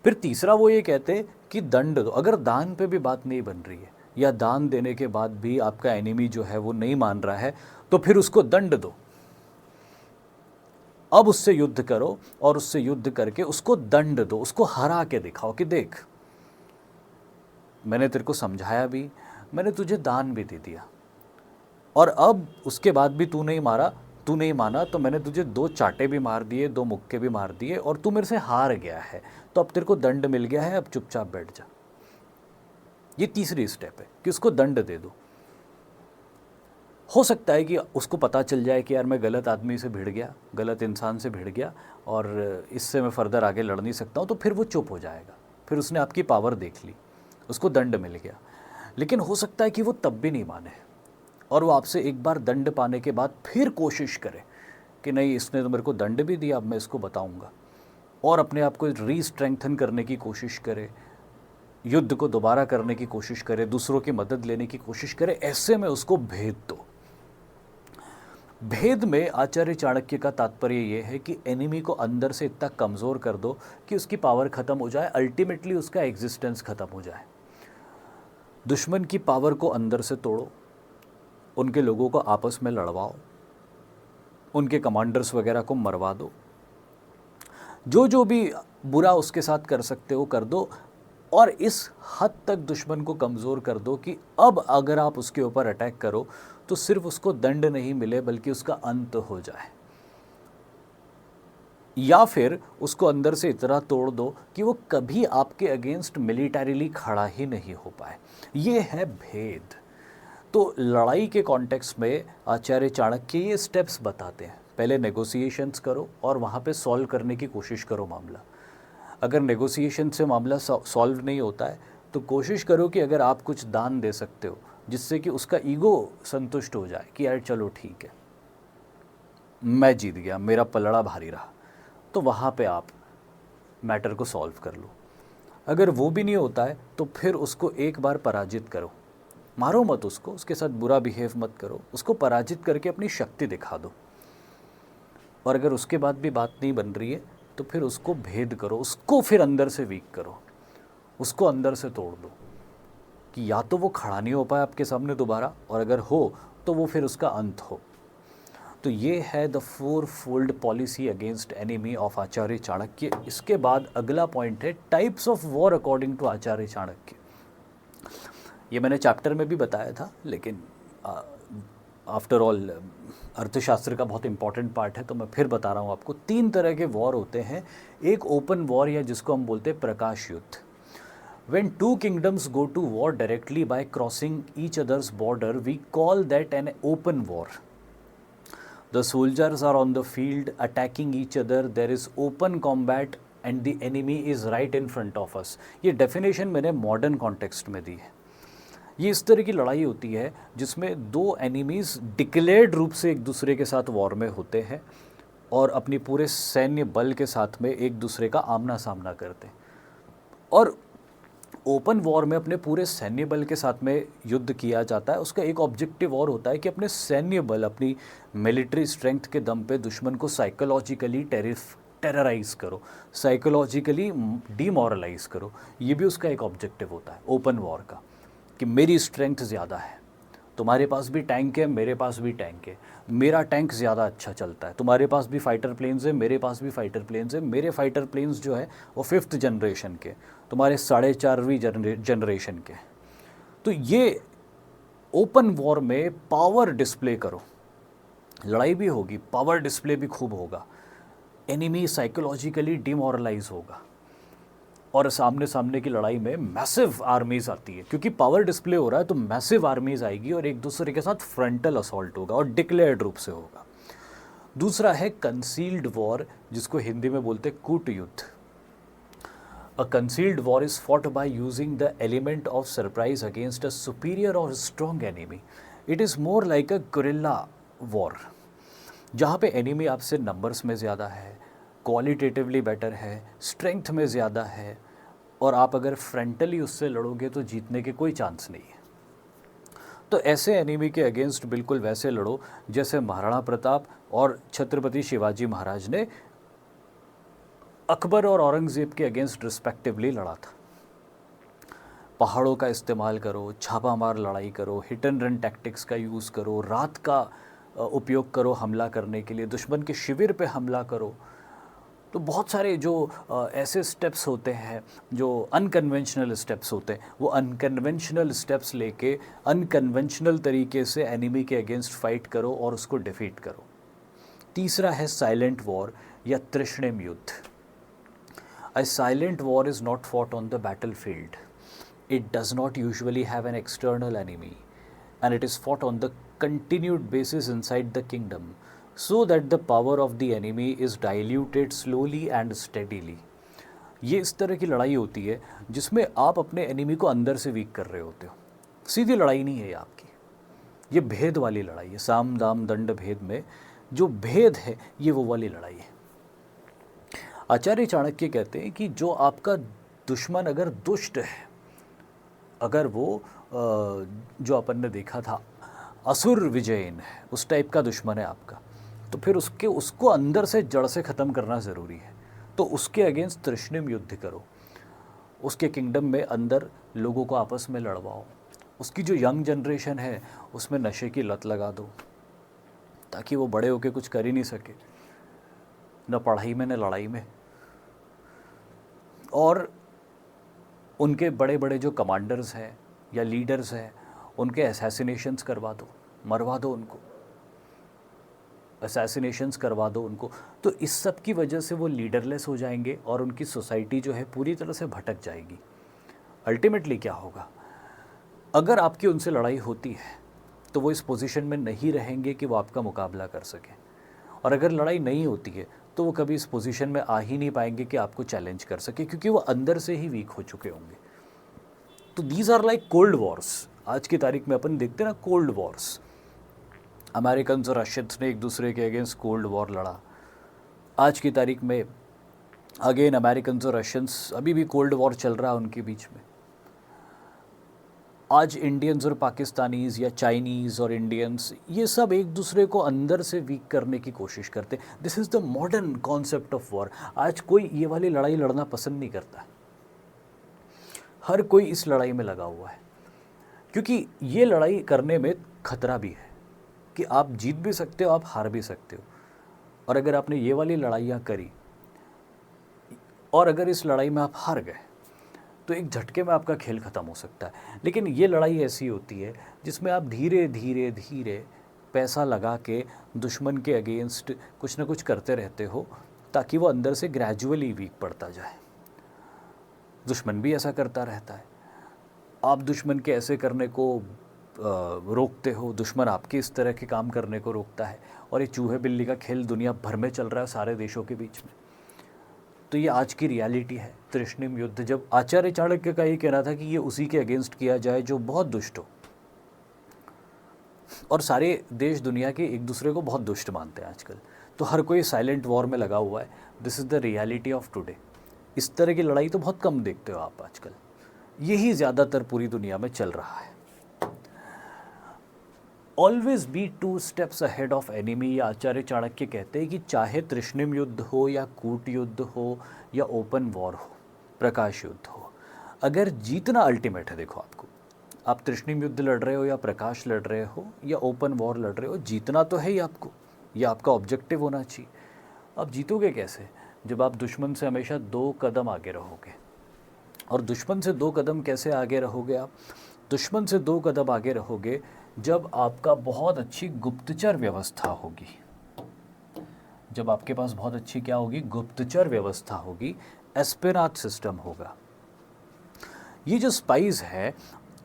फिर तीसरा वो ये कहते हैं कि दंड दो। अगर दान पे भी बात नहीं बन रही है, या दान देने के बाद भी आपका एनिमी जो है वो नहीं मान रहा है, तो फिर उसको दंड दो। अब उससे युद्ध करो, और उससे युद्ध करके उसको दंड दो, उसको हरा के दिखाओ कि देख मैंने तेरे को समझाया भी, मैंने तुझे दान भी दे दिया, और अब उसके बाद भी तू नहीं माना, तो मैंने तुझे 2 चाटे भी मार दिए, 2 मुक्के भी मार दिए, और तू मेरे से हार गया है, तो अब तेरे को दंड मिल गया है, अब चुपचाप बैठ जा। ये तीसरी स्टेप है कि उसको दंड दे दो। हो सकता है कि उसको पता चल जाए कि यार मैं गलत आदमी से भिड़ गया, गलत इंसान से भिड़ गया, और इससे मैं फर्दर आगे लड़ नहीं सकता हूँ, तो फिर वो चुप हो जाएगा। फिर उसने आपकी पावर देख ली, उसको दंड मिल गया। लेकिन हो सकता है कि वो तब भी नहीं माने, और वो आपसे एक बार दंड पाने के बाद फिर कोशिश करे कि नहीं, इसने तो मेरे को दंड भी दिया, अब मैं इसको बताऊंगा, और अपने आप को री-स्ट्रेंथन करने की कोशिश करे, युद्ध को दोबारा करने की कोशिश करे, दूसरों की मदद लेने की कोशिश करे, ऐसे में उसको भेद दो। भेद में आचार्य चाणक्य का तात्पर्य ये है कि एनिमी को अंदर से इतना कमज़ोर कर दो कि उसकी पावर ख़त्म हो जाए, अल्टीमेटली उसका एग्जिस्टेंस ख़त्म हो जाए। दुश्मन की पावर को अंदर से तोड़ो, उनके लोगों को आपस में लड़वाओ, उनके कमांडर्स वगैरह को मरवा दो, जो जो भी बुरा उसके साथ कर सकते हो कर दो, और इस हद तक दुश्मन को कमज़ोर कर दो कि अब अगर आप उसके ऊपर अटैक करो तो सिर्फ उसको दंड नहीं मिले बल्कि उसका अंत हो जाए, या फिर उसको अंदर से इतना तोड़ दो कि वो कभी आपके अगेंस्ट मिलिटरीली खड़ा ही नहीं हो पाए। ये है भेद। तो लड़ाई के कॉन्टेक्स्ट में आचार्य चाणक्य ये स्टेप्स बताते हैं। पहले नेगोशिएशंस करो और वहाँ पे सॉल्व करने की कोशिश करो मामला। अगर नेगोशिएशन से मामला सॉल्व नहीं होता है तो कोशिश करो कि अगर आप कुछ दान दे सकते हो जिससे कि उसका ईगो संतुष्ट हो जाए कि यार चलो ठीक है, मैं जीत गया, मेरा पलड़ा भारी रहा, तो वहाँ पे आप मैटर को सॉल्व कर लो। अगर वो भी नहीं होता है तो फिर उसको एक बार पराजित करो, मारो मत उसको, उसके साथ बुरा बिहेव मत करो, उसको पराजित करके अपनी शक्ति दिखा दो। और अगर उसके बाद भी बात नहीं बन रही है तो फिर उसको भेद करो, उसको फिर अंदर से वीक करो, उसको अंदर से तोड़ दो कि या तो वो खड़ा नहीं हो पाए आपके सामने दोबारा, और अगर हो तो वो फिर उसका अंत हो। तो ये है the 4-fold policy against enemy of Acharya Chanakya. इसके बाद अगला पॉइंट है types of war according to Acharya Chanakya. ये मैंने चैप्टर में भी बताया था, लेकिन आफ्टर ऑल अर्थशास्त्र का बहुत इंपॉर्टेंट पार्ट है तो मैं फिर बता रहा हूँ आपको। 3 तरह के वॉर होते हैं। एक ओपन वॉर, या जिसको हम बोलते हैं प्रकाश युद्ध। When two kingdoms go to war directly by crossing each other's border, we call that an open war. The soldiers are on the field attacking each other. There is open combat and the enemy is right in front of us. ये definition मैंने modern context में दी है। ये इस तरह की लड़ाई होती है जिसमें दो एनिमीज़ डिक्लेयर्ड रूप से एक दूसरे के साथ वॉर में होते हैं और अपनी पूरे सैन्य बल के साथ में एक दूसरे का आमना सामना करते हैं। और ओपन वॉर में अपने पूरे सैन्य बल के साथ में युद्ध किया जाता है। उसका एक ऑब्जेक्टिव और होता है कि अपने सैन्य बल, अपनी मिलिट्री स्ट्रेंथ के दम पे दुश्मन को साइकोलॉजिकली टेरराइज करो, साइकोलॉजिकली डीमोरलाइज करो। ये भी उसका एक ऑब्जेक्टिव होता है ओपन वॉर का, कि मेरी स्ट्रेंथ ज़्यादा है, तुम्हारे पास भी टैंक है, मेरे पास भी टैंक है, मेरा टैंक ज़्यादा अच्छा चलता है, तुम्हारे पास भी फाइटर प्लेन्स है, मेरे पास भी फाइटर प्लेन्स है, मेरे फाइटर प्लेन्स जो है वो 5th जनरेशन के, तुम्हारे 4.5वीं जनरेशन के। तो ये ओपन वॉर में पावर डिस्प्ले करो, लड़ाई भी होगी, पावर डिस्प्ले भी खूब होगा, एनिमी साइकोलॉजिकली डिमोरलाइज होगा, और सामने सामने की लड़ाई में मैसिव आर्मीज़ आती है, क्योंकि पावर डिस्प्ले हो रहा है तो मैसिव आर्मीज़ आएगी और एक दूसरे के साथ फ्रंटल असॉल्ट होगा और डिक्लेयर्ड रूप से होगा। दूसरा है कंसील्ड वॉर, जिसको हिंदी में बोलते हैं कूट युद्ध। A concealed war is fought by using the element of surprise against a superior और strong enemy. It is more like a guerrilla war, जहाँ पे एनिमी आपसे नंबर्स में ज़्यादा है, क्वालिटेटिवली बेटर है, स्ट्रेंथ में ज़्यादा है, और आप अगर फ्रंटली उससे लड़ोगे तो जीतने के कोई चांस नहीं है। तो ऐसे एनिमी के अगेंस्ट बिल्कुल वैसे लड़ो जैसे महाराणा प्रताप और छत्रपति शिवाजी महाराज ने अकबर और औरंगज़ेब के अगेंस्ट रिस्पेक्टिवली लड़ा था। पहाड़ों का इस्तेमाल करो, छापामार लड़ाई करो, हिट एंड रन टैक्टिक्स का यूज़ करो, रात का उपयोग करो हमला करने के लिए, दुश्मन के शिविर पे हमला करो। तो बहुत सारे जो ऐसे स्टेप्स होते हैं जो अनकन्वेंशनल स्टेप्स होते हैं, वो अनकन्वेंशनल स्टेप्स लेके अनकन्वेंशनल तरीके से एनिमी के अगेंस्ट फाइट करो और उसको डिफीट करो। तीसरा है साइलेंट वॉर या त्रिश्नेम युद्ध। A silent war is not fought on the battle field, it does not usually have an external enemy and it is fought on the continued basis inside the kingdom, so that the power of the enemy is diluted slowly and steadily. ये इस तरह की लड़ाई होती है जिसमें आप अपने एनिमी को अंदर से वीक कर रहे होते हो। सीधी लड़ाई नहीं है ये आपकी, ये भेद वाली लड़ाई है। साम दाम दंड भेद में जो भेद है ये वो वाली लड़ाई है। आचार्य चाणक्य कहते हैं कि जो आपका दुश्मन अगर दुष्ट है, अगर वो जो अपन ने देखा था असुर विजयन है, उस टाइप का दुश्मन है आपका, तो फिर उसको अंदर से जड़ से ख़त्म करना ज़रूरी है। तो उसके अगेंस्ट तृष्णिम युद्ध करो, उसके किंगडम में अंदर लोगों को आपस में लड़वाओ, उसकी जो यंग जनरेशन है उसमें नशे की लत लगा दो ताकि वो बड़े होके कुछ कर ही नहीं सके, न पढ़ाई में न लड़ाई में। और उनके बड़े बड़े जो कमांडर्स हैं या लीडर्स हैं उनके असैसिनेशंस करवा दो, मरवा दो उनको, असैसिनेशंस करवा दो उनको। तो इस सब की वजह से वो लीडरलेस हो जाएंगे और उनकी सोसाइटी जो है पूरी तरह से भटक जाएगी। अल्टीमेटली क्या होगा, अगर आपकी उनसे लड़ाई होती है तो वो इस पोजीशन में नहीं रहेंगे कि वो आपका मुकाबला कर सकें, और अगर लड़ाई नहीं होती है तो वो कभी इस पोजीशन में आ ही नहीं पाएंगे कि आपको चैलेंज कर सके, क्योंकि वो अंदर से ही वीक हो चुके होंगे। तो these are like cold wars. आज की तारीख में अपन देखते हैं ना कोल्ड वॉर्स, अमेरिकन और रशियंस ने एक दूसरे के अगेंस्ट कोल्ड वॉर लड़ा। आज की तारीख में अगेन अमेरिकन और रशियंस, अभी भी कोल्ड वॉर चल रहा है उनके बीच में। आज इंडियंस और पाकिस्तानीज़ या चाइनीज़ और इंडियंस, ये सब एक दूसरे को अंदर से वीक करने की कोशिश करते। This is the modern concept of war. आज कोई ये वाली लड़ाई लड़ना पसंद नहीं करता, हर कोई इस लड़ाई में लगा हुआ है, क्योंकि ये लड़ाई करने में खतरा भी है कि आप जीत भी सकते हो, आप हार भी सकते हो। और अगर आपने ये वाली लड़ाइयाँ करी और अगर इस लड़ाई में आप हार गए तो एक झटके में आपका खेल ख़त्म हो सकता है। लेकिन ये लड़ाई ऐसी होती है जिसमें आप धीरे धीरे धीरे पैसा लगा के दुश्मन के अगेंस्ट कुछ ना कुछ करते रहते हो ताकि वो अंदर से ग्रेजुअली वीक पड़ता जाए। दुश्मन भी ऐसा करता रहता है, आप दुश्मन के ऐसे करने को रोकते हो, दुश्मन आपके इस तरह के काम करने को रोकता है, और ये चूहे बिल्ली का खेल दुनिया भर में चल रहा है, सारे देशों के बीच में। तो ये आज की रियलिटी है। तृष्णिम युद्ध, जब आचार्य चाणक्य का ये कहना था कि ये उसी के अगेंस्ट किया जाए जो बहुत दुष्ट हो, और सारे देश दुनिया के एक दूसरे को बहुत दुष्ट मानते हैं आजकल, तो हर कोई साइलेंट वॉर में लगा हुआ है। This is the reality of today. इस तरह की लड़ाई तो बहुत कम देखते हो आप आजकल, यही ज़्यादातर पूरी दुनिया में चल रहा है। Always be 2 steps ahead of enemy. या आचार्य चाणक्य कहते हैं कि चाहे तृष्णिम युद्ध हो या कूट युद्ध हो या ओपन वॉर हो, प्रकाश युद्ध हो, अगर जीतना अल्टीमेट है, देखो आप तृष्णिम युद्ध लड़ रहे हो या प्रकाश लड़ रहे हो या ओपन वॉर लड़ रहे हो, जीतना तो है ही आपको, यह आपका ऑब्जेक्टिव होना चाहिए। आप जीतोगे कैसे? जब आप दुश्मन से हमेशा 2 कदम आगे रहोगे। और दुश्मन से 2 कदम कैसे आगे रहोगे आप? दुश्मन से 2 कदम आगे रहोगे जब आपका बहुत अच्छी गुप्तचर व्यवस्था होगी। जब आपके पास बहुत अच्छी क्या होगी? गुप्तचर व्यवस्था होगी, एस्पेराज सिस्टम होगा। ये जो स्पाइस है,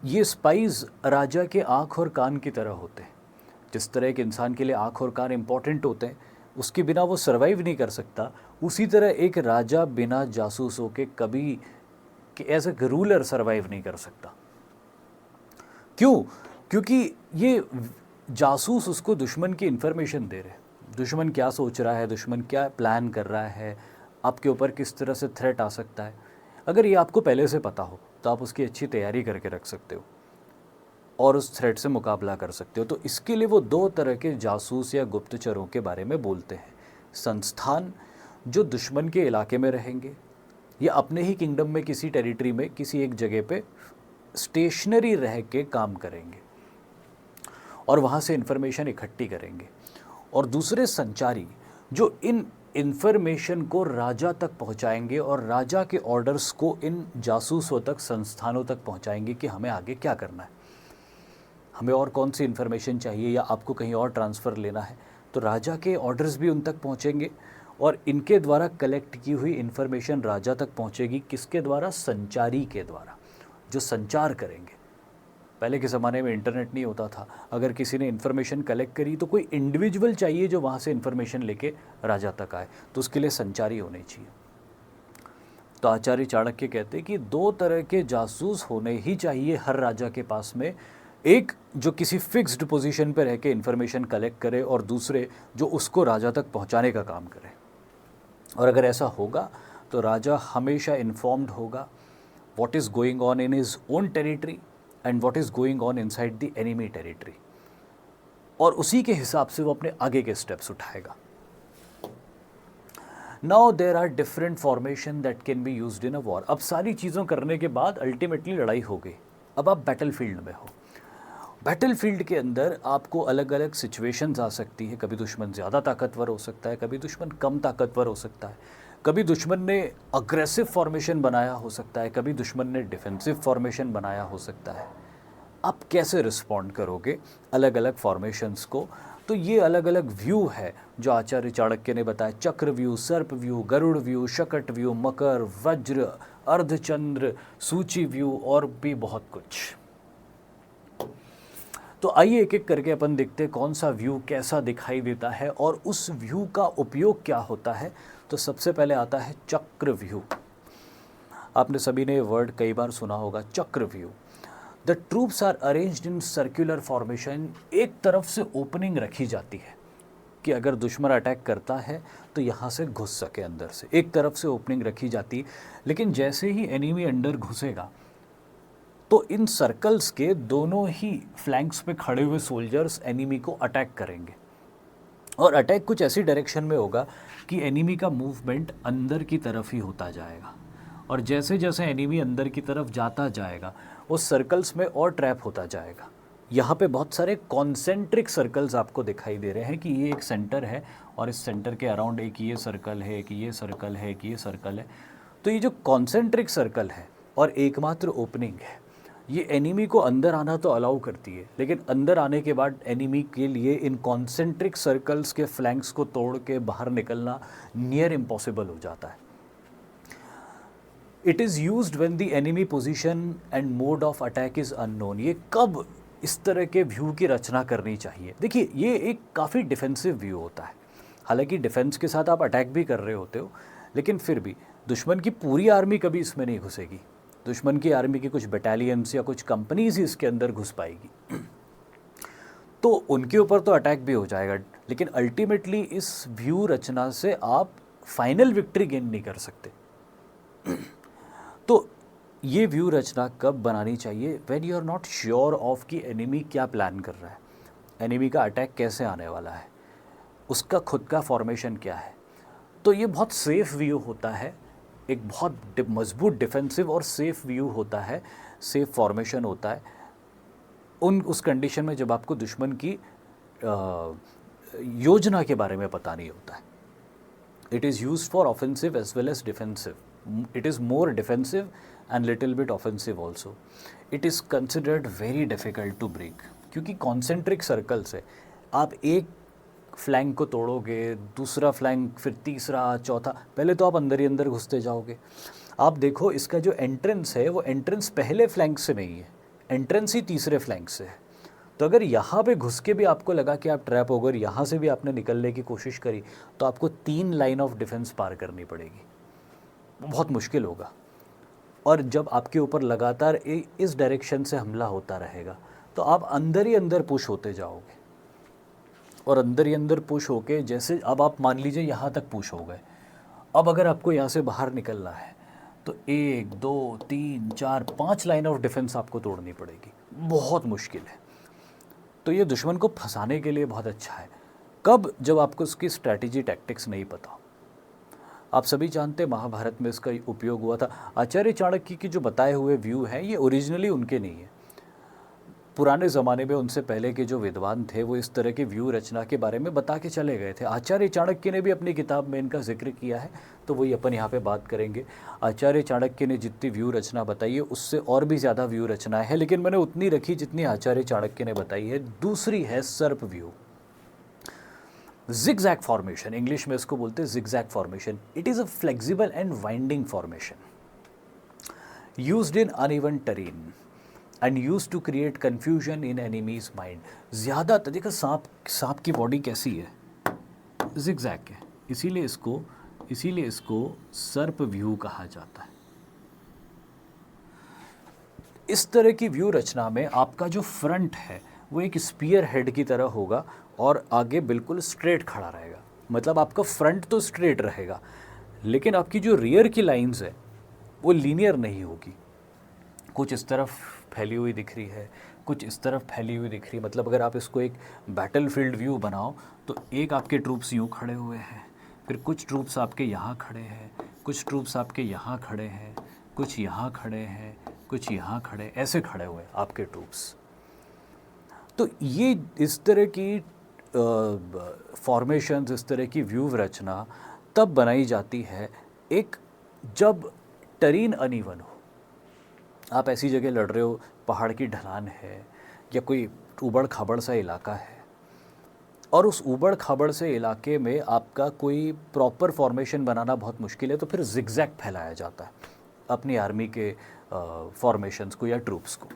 ये स्पाइस राजा के आँख और कान की तरह होते हैं। जिस तरह एक इंसान के लिए आँख और कान इंपॉर्टेंट होते हैं, उसके बिना वो सर्वाइव नहीं कर सकता, उसी तरह एक राजा बिना जासूसों के कभी एज ए रूलर सर्वाइव नहीं कर सकता। क्यों? क्योंकि ये जासूस उसको दुश्मन की इन्फॉर्मेशन दे रहे हैं, दुश्मन क्या सोच रहा है, दुश्मन क्या प्लान कर रहा है, आपके ऊपर किस तरह से थ्रेट आ सकता है। अगर ये आपको पहले से पता हो तो आप उसकी अच्छी तैयारी करके रख सकते हो और उस थ्रेट से मुकाबला कर सकते हो। तो इसके लिए वो 2 तरह के जासूस या गुप्तचरों के बारे में बोलते हैं। संस्थान जो दुश्मन के इलाके में रहेंगे या अपने ही किंगडम में किसी टेरिटरी में किसी एक जगह पे स्टेशनरी रह के काम करेंगे और वहाँ से इन्फॉर्मेशन इकट्ठी करेंगे। और दूसरे संचारी जो इन इन्फॉर्मेशन को राजा तक पहुँचाएंगे और राजा के ऑर्डर्स को इन जासूसों तक, संस्थानों तक पहुँचाएंगे कि हमें आगे क्या करना है, हमें और कौन सी इन्फॉर्मेशन चाहिए या आपको कहीं और ट्रांसफ़र लेना है। तो राजा के ऑर्डर्स भी उन तक पहुँचेंगे और इनके द्वारा कलेक्ट की हुई इन्फॉर्मेशन राजा तक पहुँचेगी। किसके द्वारा? संचारी के द्वारा, जो संचार करेंगे। पहले के ज़माने में इंटरनेट नहीं होता था, अगर किसी ने इन्फॉर्मेशन कलेक्ट करी तो कोई इंडिविजुअल चाहिए जो वहाँ से इन्फॉर्मेशन लेके राजा तक आए, तो उसके लिए संचारी होने चाहिए। तो आचार्य चाणक्य कहते हैं कि 2 तरह के जासूस होने ही चाहिए हर राजा के पास में। एक जो किसी फिक्स्ड पोजीशन पर रह के इन्फॉर्मेशन कलेक्ट करे और दूसरे जो उसको राजा तक पहुँचाने का काम करे। और अगर ऐसा होगा तो राजा हमेशा इन्फॉर्म्ड होगा, what is going on in his own territory and what is going on inside the enemy territory, और उसी के हिसाब से वो अपने आगे के स्टेप्स उठाएगा. Now there are different formation that can be used in a war. अब सारी चीज़ों करने के बाद अल्टीमेटली लड़ाई हो गई. अब आप बैटल फील्ड में हो. बैटल फील्ड के अंदर आपको अलग अलग सिचुएशंस आ सकती है. कभी दुश्मन ज़्यादा ताकतवर हो सकता है, कभी दुश्मन कम ताकतवर हो सकता है, कभी दुश्मन ने अग्रेसिव फॉर्मेशन बनाया हो सकता है, कभी दुश्मन ने डिफेंसिव फॉर्मेशन बनाया हो सकता है. आप कैसे रिस्पॉन्ड करोगे अलग अलग फॉर्मेशंस को? तो ये अलग अलग व्यू है जो आचार्य चाणक्य ने बताया. चक्र व्यू, सर्प व्यू, गरुड़ व्यू, शकट व्यू, मकर, वज्र, अर्धचंद्र, सूची व्यू और भी बहुत कुछ. तो आइए एक एक करके अपन देखते हैं कौन सा व्यू कैसा दिखाई देता है और उस व्यू का उपयोग क्या होता है. तो सबसे पहले आता है चक्र व्यू. आपने सभी ने वर्ड कई बार सुना होगा, Chakra vyuh. The troops are arranged in circular formation. एक तरफ से ओपनिंग रखी जाती है कि अगर दुश्मन अटैक करता है तो यहाँ से घुस सके अंदर से. एक तरफ से ओपनिंग रखी जाती है, लेकिन जैसे ही एनिमी अंदर घुसेगा तो इन सर्कल्स के दोनों ही फ्लैंक्स पे खड़े हुए सोल्जर्स एनिमी को अटैक करेंगे. और अटैक कुछ ऐसी डायरेक्शन में होगा कि एनिमी का मूवमेंट अंदर की तरफ ही होता जाएगा. और जैसे जैसे एनिमी अंदर की तरफ जाता जाएगा उस सर्कल्स में और ट्रैप होता जाएगा. यहाँ पे बहुत सारे कॉन्सेंट्रिक सर्कल्स आपको दिखाई दे रहे हैं कि ये एक सेंटर है और इस सेंटर के अराउंड एक ये सर्कल है, एक ये सर्कल है, एक ये सर्कल है. तो ये जो कॉन्सेंट्रिक सर्कल है और एकमात्र ओपनिंग है, ये एनिमी को अंदर आना तो अलाउ करती है, लेकिन अंदर आने के बाद एनिमी के लिए इन कॉन्सेंट्रिक सर्कल्स के फ्लैंक्स को तोड़ के बाहर निकलना नियर इम्पॉसिबल हो जाता है. It is used when the enemy position and mode of attack is unknown. ये कब इस तरह के व्यू की रचना करनी चाहिए? देखिए, ये एक काफ़ी डिफेंसिव व्यू होता है. हालांकि डिफेंस के साथ आप अटैक भी कर रहे होते हो, लेकिन फिर भी दुश्मन की पूरी आर्मी कभी इसमें नहीं घुसेगी. दुश्मन की आर्मी की कुछ बटालियंस या कुछ कंपनीज ही इसके अंदर घुस पाएगी. तो उनके ऊपर तो अटैक भी हो जाएगा, लेकिन अल्टीमेटली इस व्यू रचना से आप फाइनल विक्ट्री गेन नहीं कर सकते. तो ये व्यू रचना कब बनानी चाहिए? When you are not sure of कि एनिमी क्या प्लान कर रहा है, एनिमी का अटैक कैसे आने वाला है, उसका खुद का फॉर्मेशन क्या है. तो ये बहुत सेफ व्यू होता है, एक बहुत मजबूत डिफेंसिव और सेफ व्यू होता है, सेफ फॉर्मेशन होता है उस कंडीशन में जब आपको दुश्मन की योजना के बारे में पता नहीं होता है. It is used for offensive as well as defensive. It is more defensive and little bit offensive also. It is considered very difficult to break, क्योंकि कॉन्सेंट्रिक सर्कल्स है. आप एक फ्लैंक को तोड़ोगे, दूसरा फ्लैंक, फिर तीसरा, चौथा, पहले तो आप अंदर ही अंदर घुसते जाओगे. आप देखो, इसका जो एंट्रेंस है वो एंट्रेंस पहले फ्लैंक से नहीं है, एंट्रेंस ही तीसरे फ्लैंक से है. तो अगर यहाँ पे घुस के भी आपको लगा कि आप ट्रैप हो गए, यहाँ से भी आपने निकलने की कोशिश करी, तो आपको 3 लाइन ऑफ डिफेंस पार करनी पड़ेगी. बहुत मुश्किल होगा. और जब आपके ऊपर लगातार इस डायरेक्शन से हमला होता रहेगा तो आप अंदर ही अंदर पुश होते जाओगे. और अंदर ही अंदर पुश होके, जैसे अब आप मान लीजिए यहाँ तक पुश हो गए, अब अगर आपको यहाँ से बाहर निकलना है तो 1, 2, 3, 4, 5 लाइन ऑफ डिफेंस आपको तोड़नी पड़ेगी. बहुत मुश्किल है. तो ये दुश्मन को फंसाने के लिए बहुत अच्छा है. कब? जब आपको उसकी स्ट्रैटेजी, टैक्टिक्स नहीं पता. आप सभी जानते हैं महाभारत में इसका उपयोग हुआ था. आचार्य चाणक्य की जो बताए हुए व्यू हैं ये ओरिजिनली उनके नहीं है. पुराने ज़माने में उनसे पहले के जो विद्वान थे वो इस तरह के व्यू रचना के बारे में बता के चले गए थे. आचार्य चाणक्य ने भी अपनी किताब में इनका जिक्र किया है, तो वही अपन यहाँ पे बात करेंगे. आचार्य चाणक्य ने जितनी व्यू रचना बताई है उससे और भी ज़्यादा व्यू रचना है, लेकिन मैंने उतनी रखी जितनी आचार्य चाणक्य ने बताई है. दूसरी है सर्प व्यू. zigzag formation, इंग्लिश में इसको बोलते हैं zigzag formation. It is a flexible and winding formation used in uneven terrain and used to create confusion in enemy's mind. ज़्यादा देखा, सांप की बॉडी कैसी है, zigzag है, इसीलिए इसको सर्प व्यू कहा जाता है. इस तरह की व्यू रचना में आपका जो फ्रंट है वो एक स्पीयर हेड की तरह होगा और आगे बिल्कुल स्ट्रेट खड़ा रहेगा. मतलब आपका फ्रंट तो स्ट्रेट रहेगा, लेकिन आपकी जो रियर की लाइंस है वो लीनियर नहीं होगी. कुछ इस तरफ फैली हुई दिख रही है, कुछ इस तरफ फैली हुई दिख रही है। मतलब अगर आप इसको एक बैटलफील्ड व्यू बनाओ तो एक आपके ट्रूप्स यूँ खड़े हुए हैं, फिर कुछ ट्रूप्स आपके यहाँ खड़े हैं, कुछ ट्रूप्स आपके यहाँ खड़े हैं, कुछ यहाँ खड़े हैं, कुछ यहाँ खड़े, ऐसे खड़े हुए आपके ट्रूप्स। तो ये इस तरह की फॉर्मेशंस, इस तरह की व्यू रचना तब बनाई जाती है एक जब टरीन अनइवन हो। आप ऐसी जगह लड़ रहे हो, पहाड़ की ढलान है या कोई ऊबड़ खाबड़ सा इलाका है, और उस ऊबड़ खाबड़ से इलाके में आपका कोई प्रॉपर फॉर्मेशन बनाना बहुत मुश्किल है, तो फिर जिगजैग फैलाया जाता है अपनी आर्मी के फॉर्मेशंस को या ट्रूप्स को।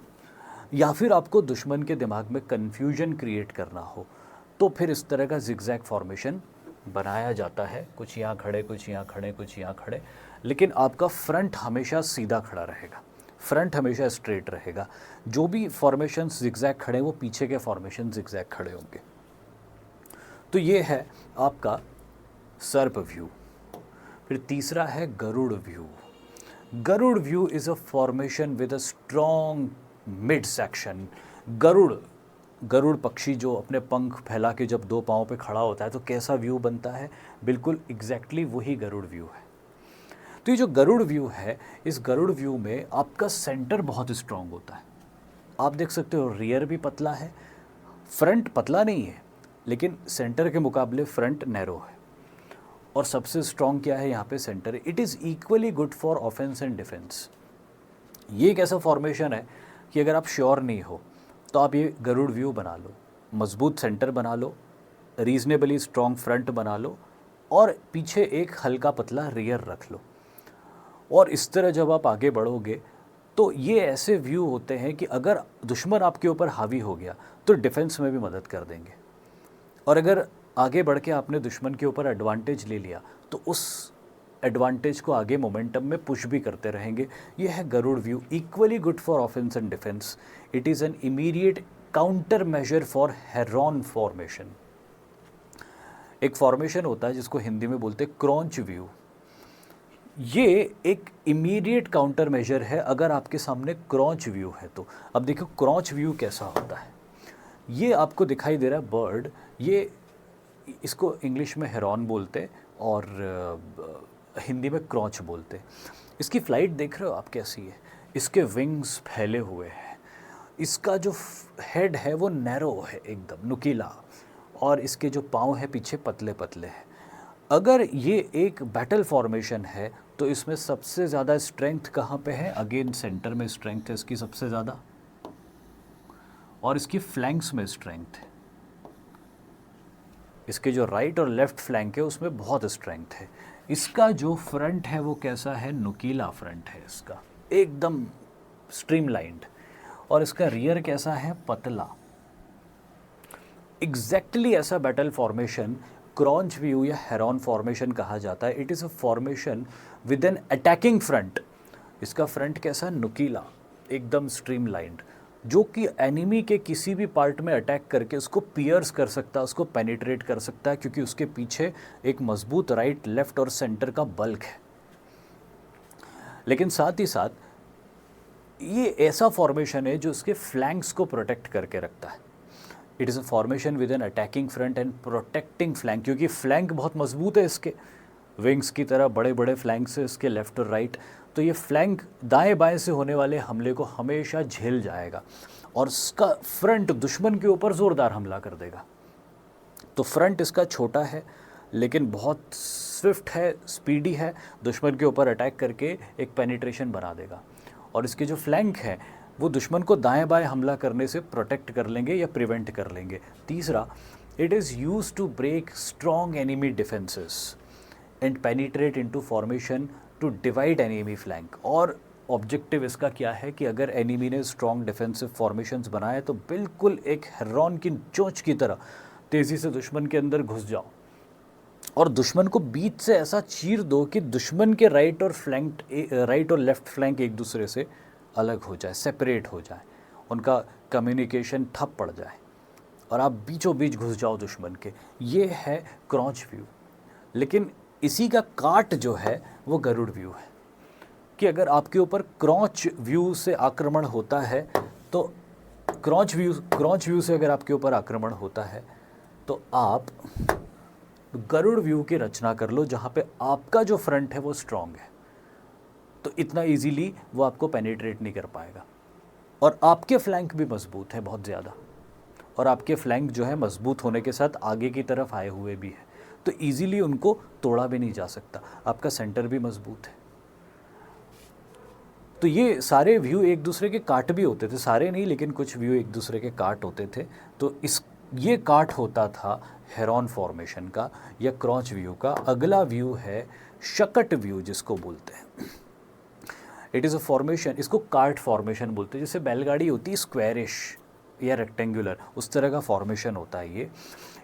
या फिर आपको दुश्मन के दिमाग में कन्फ्यूजन क्रिएट करना हो तो फिर इस तरह का जिगजैग फॉर्मेशन बनाया जाता है, कुछ यहाँ खड़े, कुछ यहाँ खड़े, कुछ यहाँ खड़े, लेकिन आपका फ्रंट हमेशा सीधा खड़ा रहेगा, फ्रंट हमेशा स्ट्रेट रहेगा। जो भी फॉर्मेशन जिगजैग खड़े वो पीछे के फॉर्मेशन जिगजैग खड़े होंगे। तो ये है आपका सर्प व्यू। फिर तीसरा है Garuda vyuh. Garuda vyuh is a formation with a strong mid section. Garuda पक्षी जो अपने पंख फैला के जब दो पाँव पे खड़ा होता है तो कैसा व्यू बनता है, बिल्कुल एग्जैक्टली वही गरुड़ व्यू है। तो ये जो गरुड़ व्यू है, इस गरुड़ व्यू में आपका सेंटर बहुत स्ट्रॉन्ग होता है। आप देख सकते हो रियर भी पतला है, फ्रंट पतला नहीं है, लेकिन सेंटर के मुकाबले फ्रंट नैरो है। और सबसे स्ट्रॉन्ग क्या है यहाँ पे, centre. It is equally good for offence and defence. ये एक ऐसा फॉर्मेशन है कि अगर आप श्योर नहीं हो तो आप ये गरुड़ व्यू बना लो, मजबूत सेंटर बना लो, रीजनेबली स्ट्रॉन्ग फ्रंट बना लो और पीछे एक हल्का पतला रियर रख लो। और इस तरह जब आप आगे बढ़ोगे तो ये ऐसे व्यू होते हैं कि अगर दुश्मन आपके ऊपर हावी हो गया तो डिफेंस में भी मदद कर देंगे, और अगर आगे बढ़ के आपने दुश्मन के ऊपर एडवांटेज ले लिया तो उस एडवांटेज को आगे मोमेंटम में पुश भी करते रहेंगे। ये है Garuda vyuh, equally good for offence and defence. It is an immediate counter measure for heron formation. एक फॉर्मेशन होता है जिसको हिंदी में बोलते हैं क्रॉन्च व्यू। ये एक इमीडिएट काउंटर मेजर है अगर आपके सामने क्रॉन्च व्यू है तो। अब देखो क्रॉन्च व्यू कैसा होता है। ये आपको दिखाई दे रहा है बर्ड, ये इसको इंग्लिश में हेरॉन बोलते और हिंदी में क्रॉच बोलते। इसकी फ्लाइट देख रहे हो आप कैसी है, इसके विंग्स फैले हुए हैं, इसका जो हेड है वो नैरो है, एकदम नुकीला, और इसके जो पाँव है पीछे पतले पतले हैं। अगर ये एक बैटल फॉर्मेशन है तो इसमें सबसे ज़्यादा स्ट्रेंथ कहाँ पे है, अगेन सेंटर में स्ट्रेंथ है इसकी सबसे ज़्यादा, और इसकी फ्लैंक्स में स्ट्रेंथ है। इसके जो राइट और लेफ्ट फ्लैंक है उसमें बहुत स्ट्रेंथ है। इसका जो फ्रंट है वो कैसा है, नुकीला फ्रंट है इसका, एकदम स्ट्रीमलाइंड, और इसका रियर कैसा है, पतला। एग्जैक्टली ऐसा बैटल फॉर्मेशन क्रॉन्च व्यू या हेरॉन फॉर्मेशन कहा जाता है। It is a formation with an attacking front. इसका फ्रंट कैसा, नुकीला, एकदम स्ट्रीमलाइंड, जो कि एनिमी के किसी भी पार्ट में अटैक करके उसको पियर्स कर सकता है, उसको पेनिट्रेट कर सकता है, क्योंकि उसके पीछे एक मजबूत राइट, लेफ्ट और सेंटर का बल्क है। लेकिन साथ ही साथ ये ऐसा फॉर्मेशन है जो उसके फ्लैंक्स को प्रोटेक्ट करके रखता है। It is a formation with an attacking front and protecting flank, क्योंकि फ्लैंक बहुत मजबूत है इसके, विंग्स की तरह बड़े बड़े फ्लैंक्स है इसके लेफ्ट और राइट। तो ये फ्लैंक दाएं बाएं से होने वाले हमले को हमेशा झेल जाएगा, और इसका फ्रंट दुश्मन के ऊपर ज़ोरदार हमला कर देगा। तो फ्रंट इसका छोटा है लेकिन बहुत स्विफ्ट है, स्पीडी है, दुश्मन के ऊपर अटैक करके एक पेनिट्रेशन बना देगा। और इसके जो फ्लैंक हैं वो दुश्मन को दाएं बाएं हमला करने से प्रोटेक्ट कर लेंगे या प्रिवेंट कर लेंगे। तीसरा, it is use to break strong enemy defences and penetrate into formation to divide enemy flank. और ऑब्जेक्टिव इसका क्या है कि अगर एनिमी ने स्ट्रॉन्ग डिफेंसिव फॉर्मेशंस बनाए तो बिल्कुल एक हेरॉन की चोंच की तरह तेज़ी से दुश्मन के अंदर घुस जाओ और दुश्मन को बीच से ऐसा चीर दो कि दुश्मन के राइट और लेफ्ट फ्लैंक एक दूसरे से अलग हो जाए, सेपरेट हो जाए, उनका कम्युनिकेशन ठप पड़ जाए और आप बीचों बीच घुस जाओ दुश्मन के। ये है क्रॉच व्यू। लेकिन इसी का काट जो है वो गरुड़ व्यू है। कि अगर आपके ऊपर क्रॉच व्यू से आक्रमण होता है तो क्रॉच व्यू से अगर आपके ऊपर आक्रमण होता है तो आप गरुड़ व्यू की रचना कर लो जहाँ पे आपका जो फ्रंट है वो स्ट्रांग है, तो इतना इजीली वो आपको पेनिट्रेट नहीं कर पाएगा। और आपके फ्लैंक भी मजबूत है बहुत ज़्यादा, और आपके फ्लैंक जो है मजबूत होने के साथ आगे की तरफ आए हुए भी हैं, तो इजीली उनको तोड़ा भी नहीं जा सकता। आपका सेंटर भी मजबूत है। तो ये सारे व्यू एक दूसरे के काट भी होते थे, सारे नहीं लेकिन कुछ व्यू एक दूसरे के काट होते थे। तो ये काट होता था हेरॉन फॉर्मेशन का या क्रॉच व्यू का। अगला व्यू है शकट व्यू जिसको बोलते हैं। इट इज़ अ फॉर्मेशन, इसको कार्ट फॉर्मेशन बोलते हैं। जैसे बैलगाड़ी होती है स्क्वायरिश या रेक्टेंगुलर, उस तरह का फॉर्मेशन होता है ये।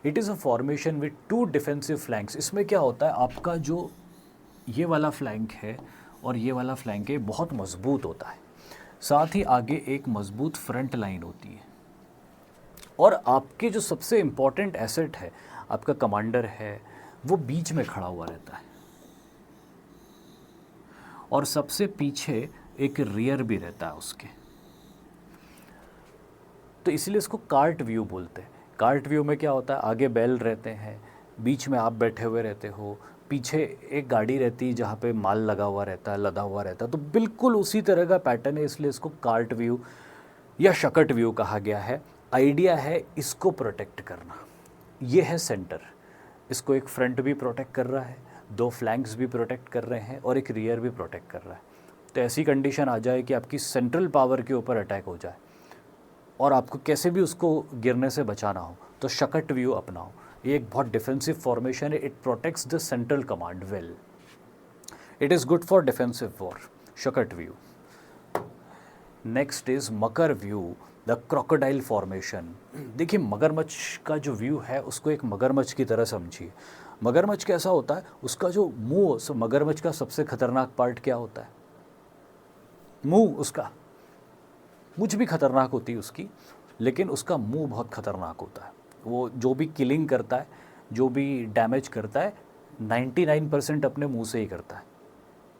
It is a formation with 2 defensive flanks. इसमें क्या होता है, आपका जो ये वाला फ्लैंक है और ये वाला फ्लैंक है बहुत मजबूत होता है, साथ ही आगे एक मजबूत फ्रंट लाइन होती है। और आपके जो सबसे इम्पॉर्टेंट एसेट है, आपका कमांडर है, वो बीच में खड़ा हुआ रहता है, और सबसे पीछे एक रियर भी रहता है उसके। तो इसलिए इसको कार्ट व्यू बोलते हैं। कार्ट व्यू में क्या होता है, आगे बैल रहते हैं, बीच में आप बैठे हुए रहते हो, पीछे एक गाड़ी रहती है जहाँ पे माल लगा हुआ रहता है, लदा हुआ रहता है। तो बिल्कुल उसी तरह का पैटर्न है, इसलिए इसको कार्ट व्यू या शकट व्यू कहा गया है। आइडिया है इसको प्रोटेक्ट करना। ये है सेंटर, इसको एक फ्रंट भी प्रोटेक्ट कर रहा है, 2 फ्लैंक्स भी प्रोटेक्ट कर रहे हैं और एक रियर भी प्रोटेक्ट कर रहा है। तो ऐसी कंडीशन आ जाए कि आपकी सेंट्रल पावर के ऊपर अटैक हो जाए और आपको कैसे भी उसको गिरने से बचाना हो, तो शकट व्यू अपनाओ। ये एक बहुत डिफेंसिव फॉर्मेशन है। It protects the central command well. It is good for defensive war, शकट व्यू। नेक्स्ट इज मकर व्यू, द क्रोकोडाइल फॉर्मेशन। देखिए मगरमच्छ का जो व्यू है उसको एक मगरमच्छ की तरह समझिए। मगरमच्छ कैसा होता है, उसका जो मुंह, मगरमच्छ का सबसे खतरनाक पार्ट क्या होता है, मुंह। उसका मुझ भी खतरनाक होती है उसकी, लेकिन उसका मुंह बहुत खतरनाक होता है। वो जो भी किलिंग करता है, जो भी डैमेज करता है, 99% अपने मुंह से ही करता है,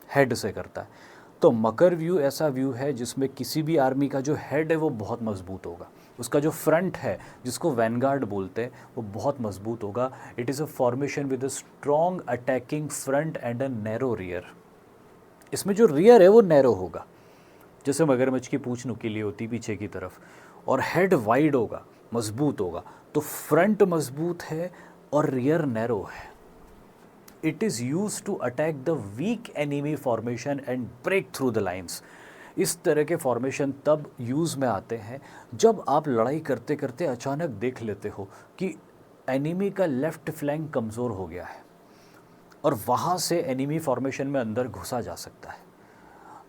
हेड से करता है। तो मकर व्यू ऐसा व्यू है जिसमें किसी भी आर्मी का जो हेड है वो बहुत मजबूत होगा, उसका जो फ्रंट है जिसको वैनगार्ड बोलते हैं वो बहुत मजबूत होगा। It is a formation with a strong attacking front and a narrow rear. इसमें जो रियर है वो नैरो होगा, जैसे मगरमच्छ की पूंछ नुकीली होती पीछे की तरफ, और हेड वाइड होगा, मजबूत होगा। तो फ्रंट मजबूत है और रियर नैरो है। It is use to attack the weak enemy formation and break through the lines. इस तरह के फॉर्मेशन तब यूज़ में आते हैं जब आप लड़ाई करते करते अचानक देख लेते हो कि एनिमी का लेफ्ट फ्लैंक कमज़ोर हो गया है और वहाँ से एनिमी फॉर्मेशन में अंदर घुसा जा सकता है।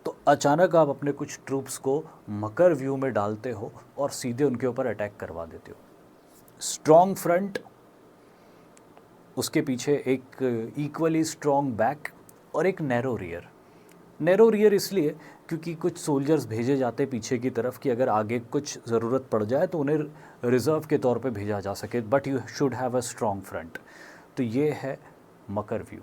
तो अचानक आप अपने कुछ ट्रूप्स को मकर व्यू में डालते हो और सीधे उनके ऊपर अटैक करवा देते हो। स्ट्रॉन्ग फ्रंट, उसके पीछे एक इक्वली स्ट्रॉन्ग बैक और एक नैरो रियर। नैरो रियर इसलिए क्योंकि कुछ सोल्जर्स भेजे जाते पीछे की तरफ कि अगर आगे कुछ ज़रूरत पड़ जाए तो उन्हें रिज़र्व के तौर पे भेजा जा सके, but you should have a strong front. तो ये है मकर व्यू।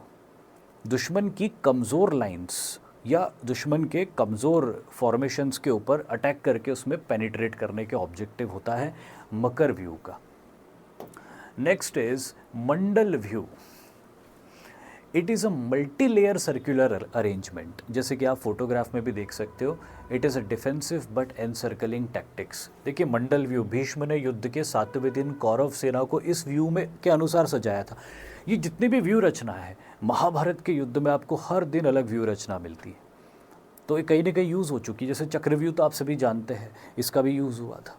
दुश्मन की कमज़ोर लाइंस या दुश्मन के कमज़ोर फॉर्मेशंस के ऊपर अटैक करके उसमें पेनिट्रेट करने के ऑब्जेक्टिव होता है मकर व्यू का। Next is Mandal view. It is a multi layer circular arrangement, जैसे कि आप फोटोग्राफ में भी देख सकते हो। It is a defensive but encircling tactics. देखिए मंडल व्यू, भीष्म ने युद्ध के 7वें दिन कौरव सेना को इस व्यू में के अनुसार सजाया था। ये जितनी भी व्यू रचना है, महाभारत के युद्ध में आपको हर दिन अलग व्यू रचना मिलती है, तो ये कहीं ना कहीं यूज़ हो चुकी है। जैसे चक्रव्यूह तो आप सभी जानते हैं, इसका भी यूज़ हुआ था।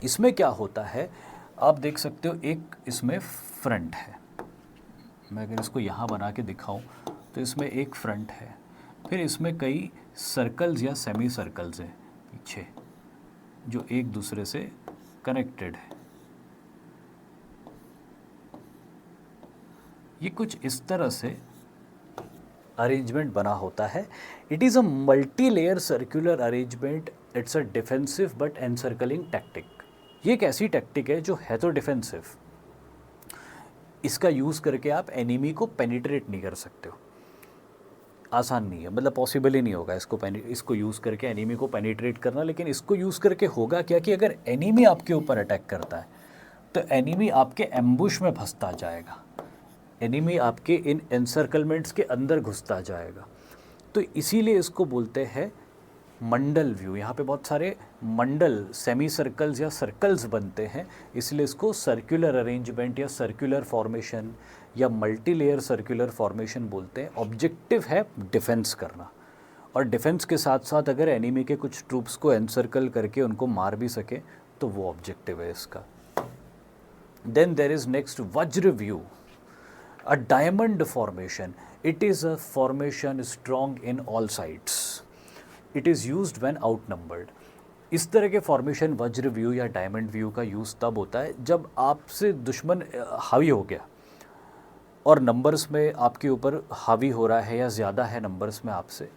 इसमें क्या होता है आप देख सकते हो, एक इसमें फ्रंट है, मैं अगर इसको यहाँ बना के दिखाऊं तो इसमें एक फ्रंट है, फिर इसमें कई सर्कल्स या सेमी सर्कल्स हैं पीछे जो एक दूसरे से कनेक्टेड है। ये कुछ इस तरह से अरेंजमेंट बना होता है। It is a multi layer circular arrangement. It's a defensive but encircling tactic. ये एक ऐसी टैक्टिक है जो है तो डिफेंसिव, इसका यूज़ करके आप एनिमी को पेनिट्रेट नहीं कर सकते हो। आसान नहीं है, मतलब पॉसिबल ही नहीं होगा इसको यूज़ करके एनिमी को पेनिट्रेट करना। लेकिन इसको यूज़ करके होगा क्या कि अगर एनिमी आपके ऊपर अटैक करता है तो एनिमी आपके एम्बुश में फंसता जाएगा, एनिमी आपके इन एनसर्कलमेंट्स के अंदर घुसता जाएगा। तो इसीलिए इसको बोलते हैं मंडल व्यू। यहाँ पे बहुत सारे मंडल, सेमी सर्कल्स या सर्कल्स बनते हैं, इसलिए इसको सर्कुलर अरेंजमेंट या सर्कुलर फॉर्मेशन या मल्टी लेयर सर्कुलर फॉर्मेशन बोलते हैं। ऑब्जेक्टिव है डिफेंस करना, और डिफेंस के साथ साथ अगर एनिमी के कुछ ट्रूप्स को एनसर्कल करके उनको मार भी सके तो वो ऑब्जेक्टिव है इसका। देन देर इज नेक्स्ट वज्र view, a diamond formation. It is a formation strong in all sides. It is used when outnumbered. इस तरह के फॉर्मेशन वज्र व्यू या डायमंड व्यू का यूज़ तब होता है जब आपसे दुश्मन हावी हो गया और नंबर्स में आपके ऊपर हावी हो रहा है या ज़्यादा है नंबर्स में आपसे,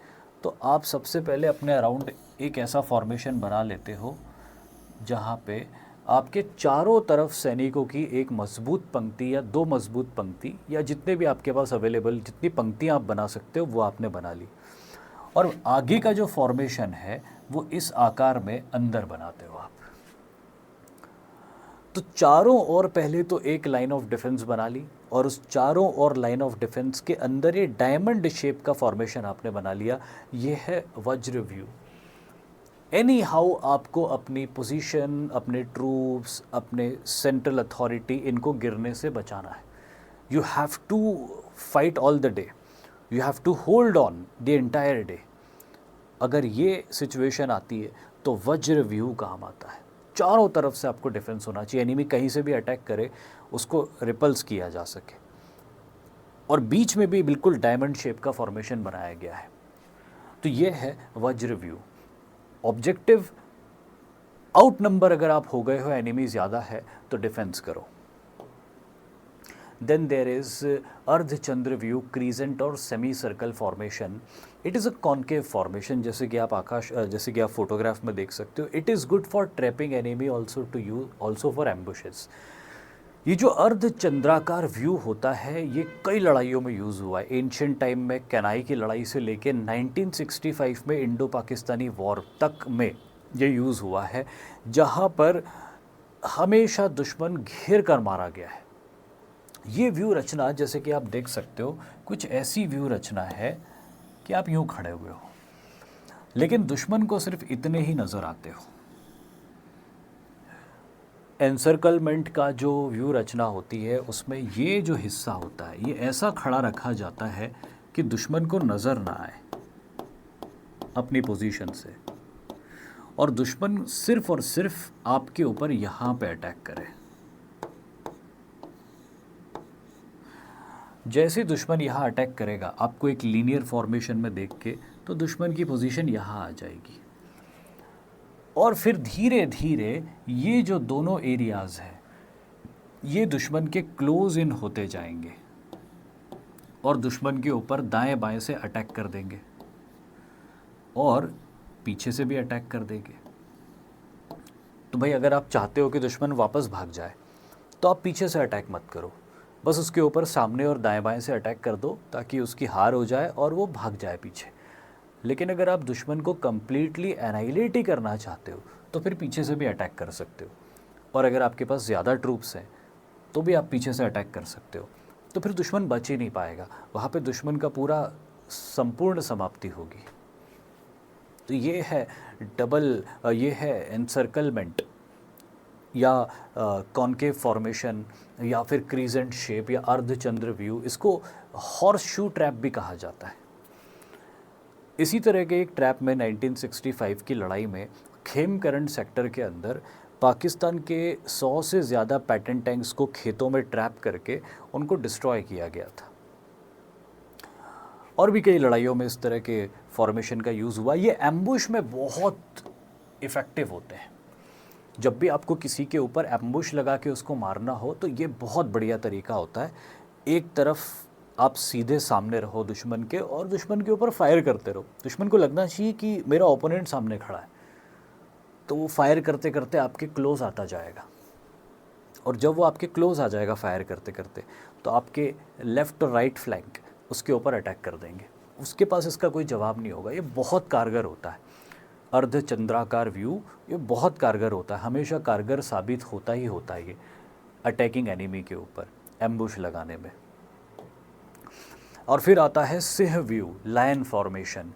तो आप सबसे पहले अपने अराउंड एक ऐसा फॉर्मेशन बना लेते हो जहाँ पे आपके चारों तरफ सैनिकों की एक मजबूत पंक्ति या दो मजबूत पंक्ति या जितने भी आपके पास अवेलेबल जितनी पंक्तियाँ आप बना सकते हो वो आपने बना ली, और आगे का जो फॉर्मेशन है वो इस आकार में अंदर बनाते हो आप। तो चारों ओर पहले तो एक लाइन ऑफ डिफेंस बना ली, और उस चारों ओर लाइन ऑफ डिफेंस के अंदर ये डायमंड शेप का फॉर्मेशन आपने बना लिया। ये है वज्र व्यू। एनी हाउ आपको अपनी पोजीशन, अपने ट्रूप्स, अपने सेंट्रल अथॉरिटी, इनको गिरने से बचाना है। You have to fight all the day, you have to hold on the entire day. अगर ये सिचुएशन आती है तो वज्र व्यू काम आता है। चारों तरफ से आपको डिफेंस होना चाहिए, एनिमी कहीं से भी अटैक करे उसको रिपल्स किया जा सके, और बीच में भी बिल्कुल डायमंड शेप का फॉर्मेशन बनाया गया है। तो ये है वज्र व्यू। ऑब्जेक्टिव आउट नंबर, अगर आप हो गए हो, एनिमी ज़्यादा है तो डिफेंस करो। देन देर इज अर्धचंद्र व्यू, क्रीजेंट और semi circle formation. It is a concave formation, जैसे कि आप फोटोग्राफ में देख सकते हो। It is good for trapping enemy, also for ambushes. ये जो अर्धचंद्राकार व्यू होता है ये कई लड़ाइयों में यूज़ हुआ है। एंशिएंट टाइम में केनाई की लड़ाई से लेकर 1965 में इंडो पाकिस्तानी वॉर तक में ये यूज़ हुआ है, जहाँ पर हमेशा दुश्मन घेर कर मारा गया है। ये व्यू रचना, जैसे कि आप देख सकते हो, कुछ ऐसी व्यू रचना है कि आप यूँ खड़े हुए हो, लेकिन दुश्मन को सिर्फ इतने ही नज़र आते हो। एनसर्कलमेंट का जो व्यू रचना होती है उसमें ये जो हिस्सा होता है ये ऐसा खड़ा रखा जाता है कि दुश्मन को नज़र ना आए अपनी पोजीशन से, और दुश्मन सिर्फ और सिर्फ आपके ऊपर यहाँ पे अटैक करे। जैसे दुश्मन यहाँ अटैक करेगा आपको एक लीनियर फॉर्मेशन में देख के, तो दुश्मन की पोजीशन यहाँ आ जाएगी, और फिर धीरे धीरे ये जो दोनों एरियाज़ हैं ये दुश्मन के क्लोज इन होते जाएंगे और दुश्मन के ऊपर दाएं बाएं से अटैक कर देंगे और पीछे से भी अटैक कर देंगे। तो भाई अगर आप चाहते हो कि दुश्मन वापस भाग जाए तो आप पीछे से अटैक मत करो, बस उसके ऊपर सामने और दाएं बाएं से अटैक कर दो ताकि उसकी हार हो जाए और वो भाग जाए पीछे। लेकिन अगर आप दुश्मन को कम्प्लीटली एनाइलेट ही करना चाहते हो तो फिर पीछे से भी अटैक कर सकते हो, और अगर आपके पास ज़्यादा ट्रूप्स हैं तो भी आप पीछे से अटैक कर सकते हो। तो फिर दुश्मन बच ही नहीं पाएगा, वहाँ पे दुश्मन का पूरा संपूर्ण समाप्ति होगी। तो ये है ये है एनसर्कलमेंट या कॉन्केव फॉर्मेशन या फिर क्रीजेंट शेप या अर्धचंद्र व्यू। इसको हॉर्स शू ट्रैप भी कहा जाता है। इसी तरह के एक ट्रैप में 1965 की लड़ाई में खेमकरन सेक्टर के अंदर पाकिस्तान के 100 से ज़्यादा पैटर्न टैंक्स को खेतों में ट्रैप करके उनको डिस्ट्रॉय किया गया था। और भी कई लड़ाइयों में इस तरह के फॉर्मेशन का यूज़ हुआ। ये एम्बुश में बहुत इफ़ेक्टिव होते हैं। जब भी आपको किसी के ऊपर एम्बुश लगा के उसको मारना हो तो ये बहुत बढ़िया तरीका होता है। एक तरफ आप सीधे सामने रहो दुश्मन के और दुश्मन के ऊपर फायर करते रहो। दुश्मन को लगना चाहिए कि मेरा ओपोनेंट सामने खड़ा है, तो वो फायर करते करते आपके क्लोज आता जाएगा, और जब वो आपके क्लोज आ जाएगा फायर करते करते तो आपके लेफ़्ट और राइट फ्लैंक उसके ऊपर अटैक कर देंगे। उसके पास इसका कोई जवाब नहीं होगा। ये बहुत कारगर होता है, अर्धचंद्राकार व्यू ये बहुत कारगर होता है, हमेशा कारगर साबित होता ही होता है ये अटैकिंग एनिमी के ऊपर एम्बुश लगाने में। और फिर आता है Singh vyuh, lion formation.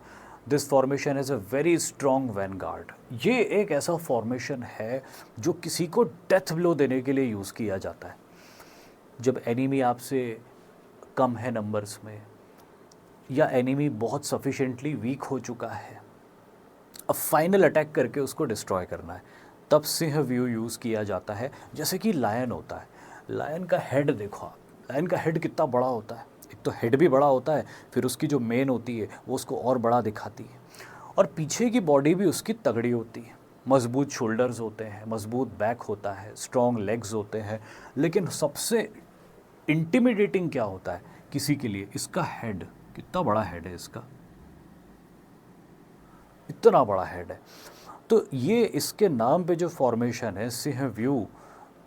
This formation is a very strong vanguard. ये एक ऐसा फॉर्मेशन है जो किसी को डेथ ब्लो देने के लिए यूज़ किया जाता है। जब एनिमी आपसे कम है नंबर्स में, या एनिमी बहुत सफिशेंटली वीक हो चुका है, अब फाइनल अटैक करके उसको डिस्ट्रॉय करना है, तब सिंह व्यू यूज़ किया जाता है। जैसे कि लायन होता है, लायन का हेड देखो आप, लायन का हेड कितना बड़ा होता है। एक तो हेड भी बड़ा होता है, फिर उसकी जो मेन होती है वो उसको और बड़ा दिखाती है, और पीछे की बॉडी भी उसकी तगड़ी होती है। मजबूत शोल्डर्स होते हैं, मजबूत बैक होता है, स्ट्रॉन्ग लेग्स होते हैं। लेकिन सबसे इंटिमिडेटिंग क्या होता है किसी के लिए, इसका हेड। कितना बड़ा हेड है इसका, इतना बड़ा हेड है। तो ये इसके नाम पे जो फॉर्मेशन है सिंह व्यू,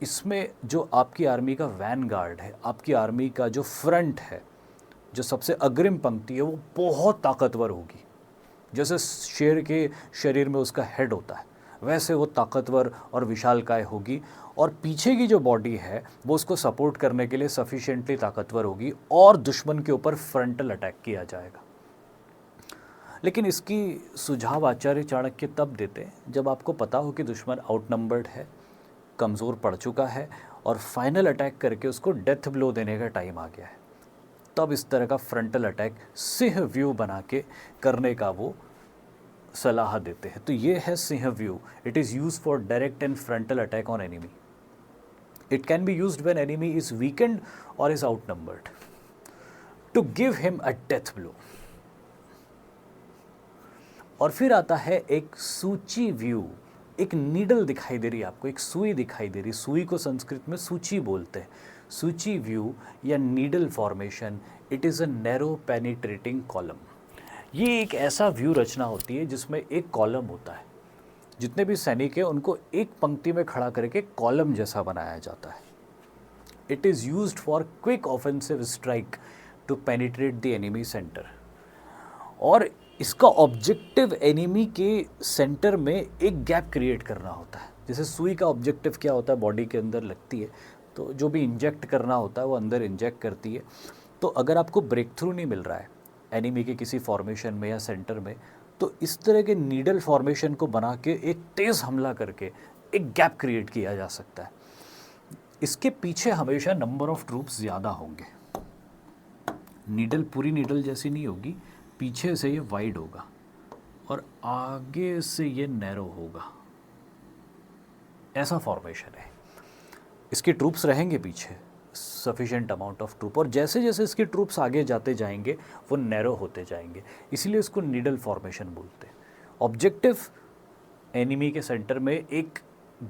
इसमें जो आपकी आर्मी का वैनगार्ड है, आपकी आर्मी का जो फ्रंट है, जो सबसे अग्रिम पंक्ति है, वो बहुत ताकतवर होगी। जैसे शेर के शरीर में उसका हेड होता है, वैसे वो ताकतवर और विशालकाय होगी, और पीछे की जो बॉडी है वो उसको सपोर्ट करने के लिए सफिशिएंटली ताकतवर होगी, और दुश्मन के ऊपर फ्रंटल अटैक किया जाएगा। लेकिन इसकी सुझाव आचार्य चाणक्य तब देते हैं जब आपको पता हो कि दुश्मन आउटनंबर्ड है, कमज़ोर पड़ चुका है, और फाइनल अटैक करके उसको डेथ ब्लो देने का टाइम आ गया है। तब इस तरह का फ्रंटल अटैक सिंह व्यू बना के करने का वो सलाह देते हैं। तो ये है सिंह व्यू। It is use for direct and frontal attack on enemy. It can be used when enemy is weakened और is outnumbered to give him a death blow. और फिर आता है एक सूची व्यू। एक नीडल दिखाई दे रही है आपको, एक सुई दिखाई दे रही। सुई को संस्कृत में सूची बोलते हैं। सूची व्यू या needle formation, it is a narrow penetrating column. ये एक ऐसा व्यू रचना होती है जिसमें एक कॉलम होता है। जितने भी सैनिक हैं उनको एक पंक्ति में खड़ा करके कॉलम जैसा बनाया जाता है। It is used for quick offensive strike to penetrate the enemy centre. और इसका ऑब्जेक्टिव एनिमी के सेंटर में एक गैप क्रिएट करना होता है। जैसे सुई का ऑब्जेक्टिव क्या होता है, बॉडी के अंदर लगती है, तो जो भी इंजेक्ट करना होता है वो अंदर इंजेक्ट करती है। तो अगर आपको ब्रेक थ्रू नहीं मिल रहा है एनिमी के किसी फॉर्मेशन में या सेंटर में, तो इस तरह के नीडल फॉर्मेशन को बना के एक तेज़ हमला करके एक गैप क्रिएट किया जा सकता है। इसके पीछे हमेशा नंबर ऑफ ट्रूप्स ज़्यादा होंगे। नीडल पूरी नीडल जैसी नहीं होगी, पीछे से ये वाइड होगा और आगे से ये नैरो होगा। ऐसा फॉर्मेशन है। इसके ट्रूप्स रहेंगे पीछे, सफिशिएंट अमाउंट ऑफ ट्रूप, और जैसे जैसे इसके ट्रूप्स आगे जाते जाएंगे वो नैरो होते जाएंगे। इसीलिए इसको नीडल फॉर्मेशन बोलते हैं। ऑब्जेक्टिव एनिमी के सेंटर में एक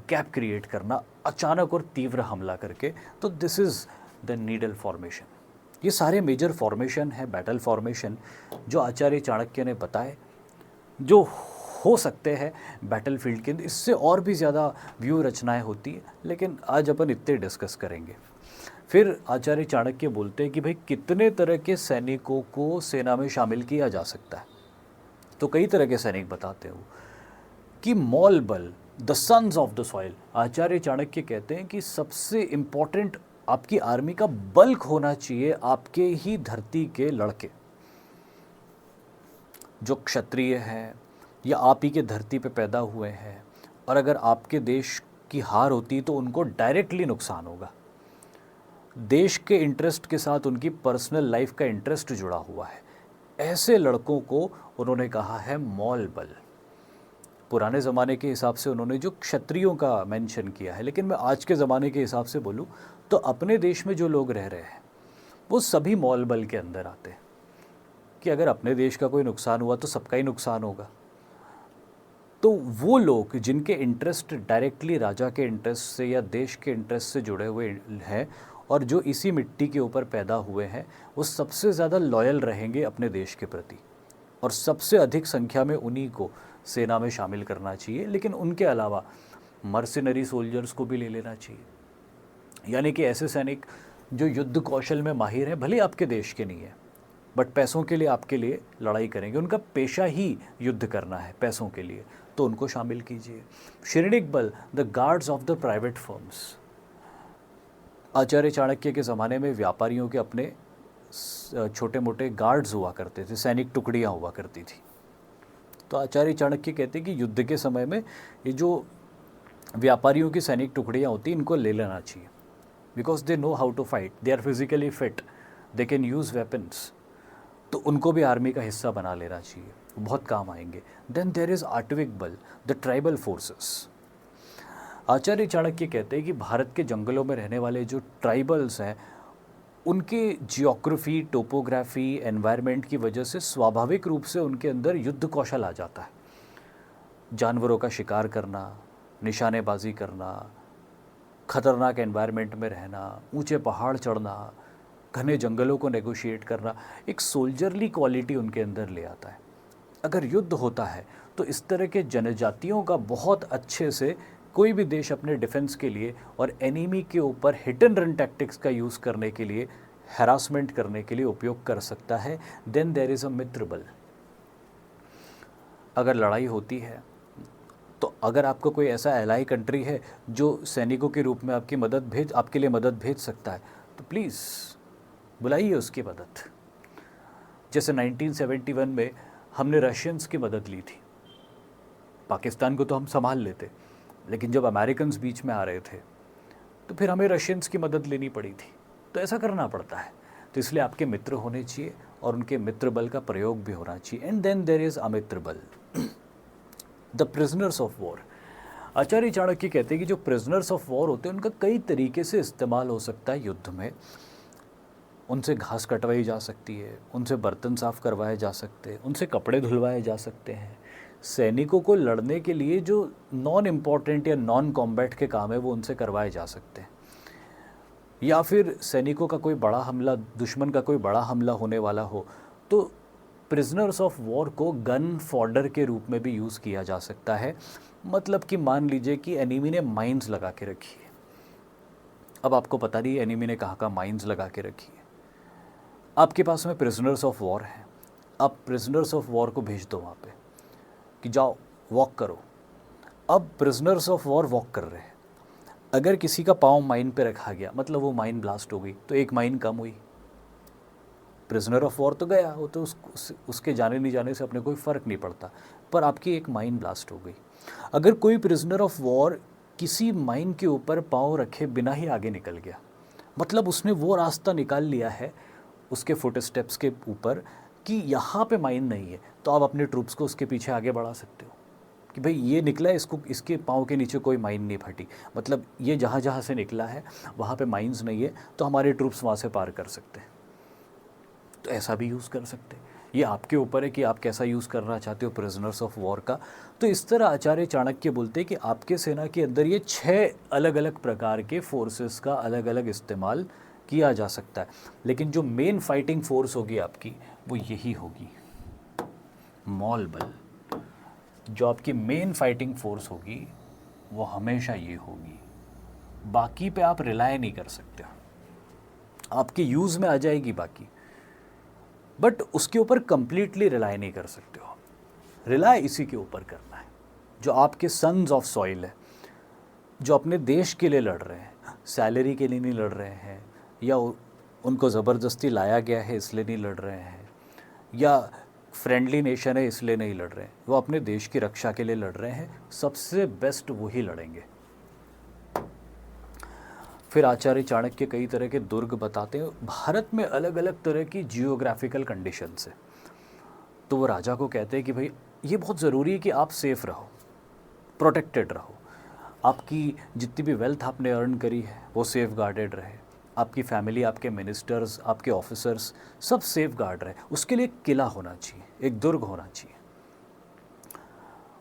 गैप क्रिएट करना, अचानक और तीव्र हमला करके। तो this is the needle formation. ये सारे मेजर फॉर्मेशन है, बैटल फॉर्मेशन, जो आचार्य चाणक्य ने बताए, जो हो सकते हैं बैटलफील्ड के अंदर। इससे और भी ज़्यादा व्यू रचनाएं होती है, लेकिन आज अपन इतने डिस्कस करेंगे। फिर आचार्य चाणक्य बोलते हैं कि भाई कितने तरह के सैनिकों को सेना में शामिल किया जा सकता है। तो कई तरह के सैनिक बताते हैं वो, कि मॉल बल, the sons of the soil. Acharya Chanakya कहते हैं कि सबसे इम्पोर्टेंट आपकी आर्मी का बल्क होना चाहिए आपके ही धरती के लड़के, जो क्षत्रिय हैं या आप ही के धरती पे पैदा हुए हैं। और अगर आपके देश की हार होती तो उनको डायरेक्टली नुकसान होगा। देश के इंटरेस्ट के साथ उनकी पर्सनल लाइफ का इंटरेस्ट जुड़ा हुआ है। ऐसे लड़कों को उन्होंने कहा है मॉल बल। पुराने ज़माने के हिसाब से उन्होंने जो क्षत्रियों का मेंशन किया है, लेकिन मैं आज के ज़माने के हिसाब से बोलूँ तो अपने देश में जो लोग रह रहे हैं वो सभी मॉल बल के अंदर आते हैं, कि अगर अपने देश का कोई नुकसान हुआ तो सबका ही नुकसान होगा। तो वो लोग जिनके इंटरेस्ट डायरेक्टली राजा के इंटरेस्ट से या देश के इंटरेस्ट से जुड़े हुए हैं और जो इसी मिट्टी के ऊपर पैदा हुए हैं, वो सबसे ज़्यादा लॉयल रहेंगे अपने देश के प्रति, और सबसे अधिक संख्या में उन्हीं को सेना में शामिल करना चाहिए। लेकिन उनके अलावा मर्सिनरी सोल्जर्स को भी ले लेना चाहिए, यानी कि ऐसे सैनिक जो युद्ध कौशल में माहिर हैं, भले आपके देश के नहीं है, बट पैसों के लिए आपके लिए लड़ाई करेंगे, उनका पेशा ही युद्ध करना है पैसों के लिए, तो उनको शामिल कीजिए। श्रेणिक बल, the guards of the private firms. Acharya Chanakya के ज़माने में व्यापारियों के अपने छोटे मोटे गार्ड्स हुआ करते थे, सैनिक टुकड़ियाँ हुआ करती थी। तो आचार्य चाणक्य कहते हैं कि युद्ध के समय में ये जो व्यापारियों की सैनिक टुकड़ियाँ होती हैं, इनको ले लेना चाहिए, because they know how to fight, they are physically fit, they can use weapons. तो उनको भी आर्मी का हिस्सा बना लेना चाहिए, बहुत काम आएंगे। देन देयर इज़ आर्टविक बल, द ट्राइबल फोर्सेस। आचार्य चाणक्य कहते हैं कि भारत के जंगलों में रहने वाले जो ट्राइबल्स हैं, उनके जियोग्राफी, टोपोग्राफी, एनवायरनमेंट की वजह से स्वाभाविक रूप से उनके अंदर युद्ध कौशल आ जाता है। जानवरों का शिकार करना, निशानेबाजी करना, खतरनाक एनवायरनमेंट में रहना, ऊंचे पहाड़ चढ़ना, घने जंगलों को नेगोशिएट करना, एक सोल्जरली क्वालिटी उनके अंदर ले आता है। अगर युद्ध होता है तो इस तरह के जनजातियों का बहुत अच्छे से कोई भी देश अपने डिफेंस के लिए और एनिमी के ऊपर हिट एंड रन टैक्टिक्स का यूज़ करने के लिए, हैरासमेंट करने के लिए उपयोग कर सकता है। देन देयर इज़ अ मित्र बल। अगर लड़ाई होती है तो अगर आपको कोई ऐसा एलाई कंट्री है जो सैनिकों के रूप में आपके लिए मदद भेज सकता है, तो प्लीज़ बुलाइए उसकी मदद। जैसे 1971 में हमने रशियंस की मदद ली थी। पाकिस्तान को तो हम संभाल लेते, लेकिन जब अमेरिकन्स बीच में आ रहे थे तो फिर हमें रशियंस की मदद लेनी पड़ी थी। तो ऐसा करना पड़ता है। तो इसलिए आपके मित्र होने चाहिए और उनके मित्र बल का प्रयोग भी होना चाहिए। एंड देन देयर इज़ अमित्र बल, द प्रिजनर्स ऑफ वॉर। आचार्य चाणक्य कहते हैं कि जो प्रिजनर्स ऑफ वॉर होते हैं, उनका कई तरीके से इस्तेमाल हो सकता है युद्ध में। उनसे घास कटवाई जा सकती है, उनसे बर्तन साफ करवाए जा सकते हैं, उनसे कपड़े धुलवाए जा सकते हैं। सैनिकों को लड़ने के लिए जो नॉन इम्पॉर्टेंट या नॉन कॉम्बैट के काम है वो उनसे करवाए जा सकते हैं। या फिर सैनिकों का कोई बड़ा हमला, दुश्मन का कोई बड़ा हमला होने वाला हो, तो प्रिजनर्स ऑफ वॉर को गन फॉडर के रूप में भी यूज़ किया जा सकता है। मतलब कि मान लीजिए कि एनिमी ने माइंस लगा के रखी है। अब आपको पता नहीं एनिमी ने कहाँ माइंस लगा के रखी है, आपके पास में प्रिजनर्स ऑफ वॉर हैं, आप प्रिजनर्स ऑफ वॉर को भेज दो वहाँ पे कि जाओ वॉक करो। अब प्रिजनर्स ऑफ वॉर वॉक कर रहे हैं, अगर किसी का पाँव माइन पे रखा गया, मतलब वो माइन ब्लास्ट हो गई, तो एक माइन कम हुई। प्रिजनर ऑफ वॉर तो गया, वो तो उसके जाने नहीं जाने से अपने कोई फ़र्क नहीं पड़ता, पर आपकी एक माइन ब्लास्ट हो गई। अगर कोई प्रिजनर ऑफ वॉर किसी माइन के ऊपर पाँव रखे बिना ही आगे निकल गया, मतलब उसने वो रास्ता निकाल लिया है उसके फुट स्टेप्स के ऊपर कि यहाँ पे माइन नहीं है, तो आप अपने ट्रूप्स को उसके पीछे आगे बढ़ा सकते हो कि भाई ये निकला है, इसके पाँव के नीचे कोई माइन नहीं फटी, मतलब ये जहाँ जहाँ से निकला है वहाँ पे माइंस नहीं है, तो हमारे ट्रूप्स वहाँ से पार कर सकते हैं। तो ऐसा भी यूज़ कर सकते हैं। ये आपके ऊपर है कि आप कैसा यूज़ करना चाहते हो प्रिजनर्स ऑफ वॉर का। तो इस तरह आचार्य चाणक्य बोलते हैं कि आपके सेना के अंदर ये 6 अलग अलग प्रकार के फोर्सेस का अलग अलग इस्तेमाल किया जा सकता है, लेकिन जो मेन फाइटिंग फोर्स होगी आपकी वो यही होगी, मॉल बल। जो आपकी मेन फाइटिंग फोर्स होगी वो हमेशा ये होगी, बाकी पे आप रिलाय नहीं कर सकते हो। आपके यूज़ में आ जाएगी बाकी, बट उसके ऊपर कंप्लीटली रिलाय नहीं कर सकते हो। रिलाय इसी के ऊपर करना है जो आपके सन्स ऑफ सॉइल है, जो अपने देश के लिए लड़ रहे हैं, सैलरी के लिए नहीं लड़ रहे हैं, या उनको ज़बरदस्ती लाया गया है इसलिए नहीं लड़ रहे हैं, या फ्रेंडली नेशन है इसलिए नहीं लड़ रहे हैं, वो अपने देश की रक्षा के लिए लड़ रहे हैं। सबसे बेस्ट वही लड़ेंगे। फिर आचार्य चाणक्य कई तरह के दुर्ग बताते हैं। भारत में अलग अलग तरह की जियोग्राफिकल कंडीशंस है, तो वो राजा को कहते हैं कि भाई ये बहुत ज़रूरी है कि आप सेफ़ रहो, प्रोटेक्टेड रहो, आपकी जितनी भी वेल्थ आपने अर्न करी है वो सेफ गार्डेड रहे, आपकी फैमिली, आपके मिनिस्टर्स, आपके ऑफिसर्स सब सेफ गार्ड रहे। उसके लिए एक किला होना चाहिए, एक दुर्ग होना चाहिए।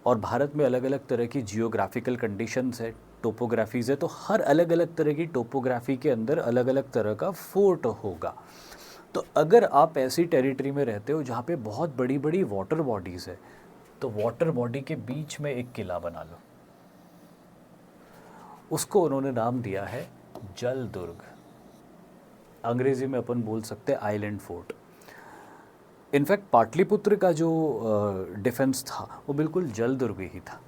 और भारत में अलग अलग तरह की जियोग्राफिकल कंडीशंस है, टोपोग्राफीज़ है, तो हर अलग अलग तरह की टोपोग्राफी के अंदर अलग अलग तरह का फोर्ट होगा। तो अगर आप ऐसी टेरिटरी में रहते हो जहाँ पे बहुत बड़ी बड़ी वाटर बॉडीज़ है, तो वाटर बॉडी के बीच में एक किला बना लो। उसको उन्होंने नाम दिया है जल दुर्ग। अंग्रेज़ी में अपन बोल सकते हैं आइलैंड फोर्ट। इनफैक्ट पाटलिपुत्र का जो डिफेंस था वो बिल्कुल जल दुर्ग ही था।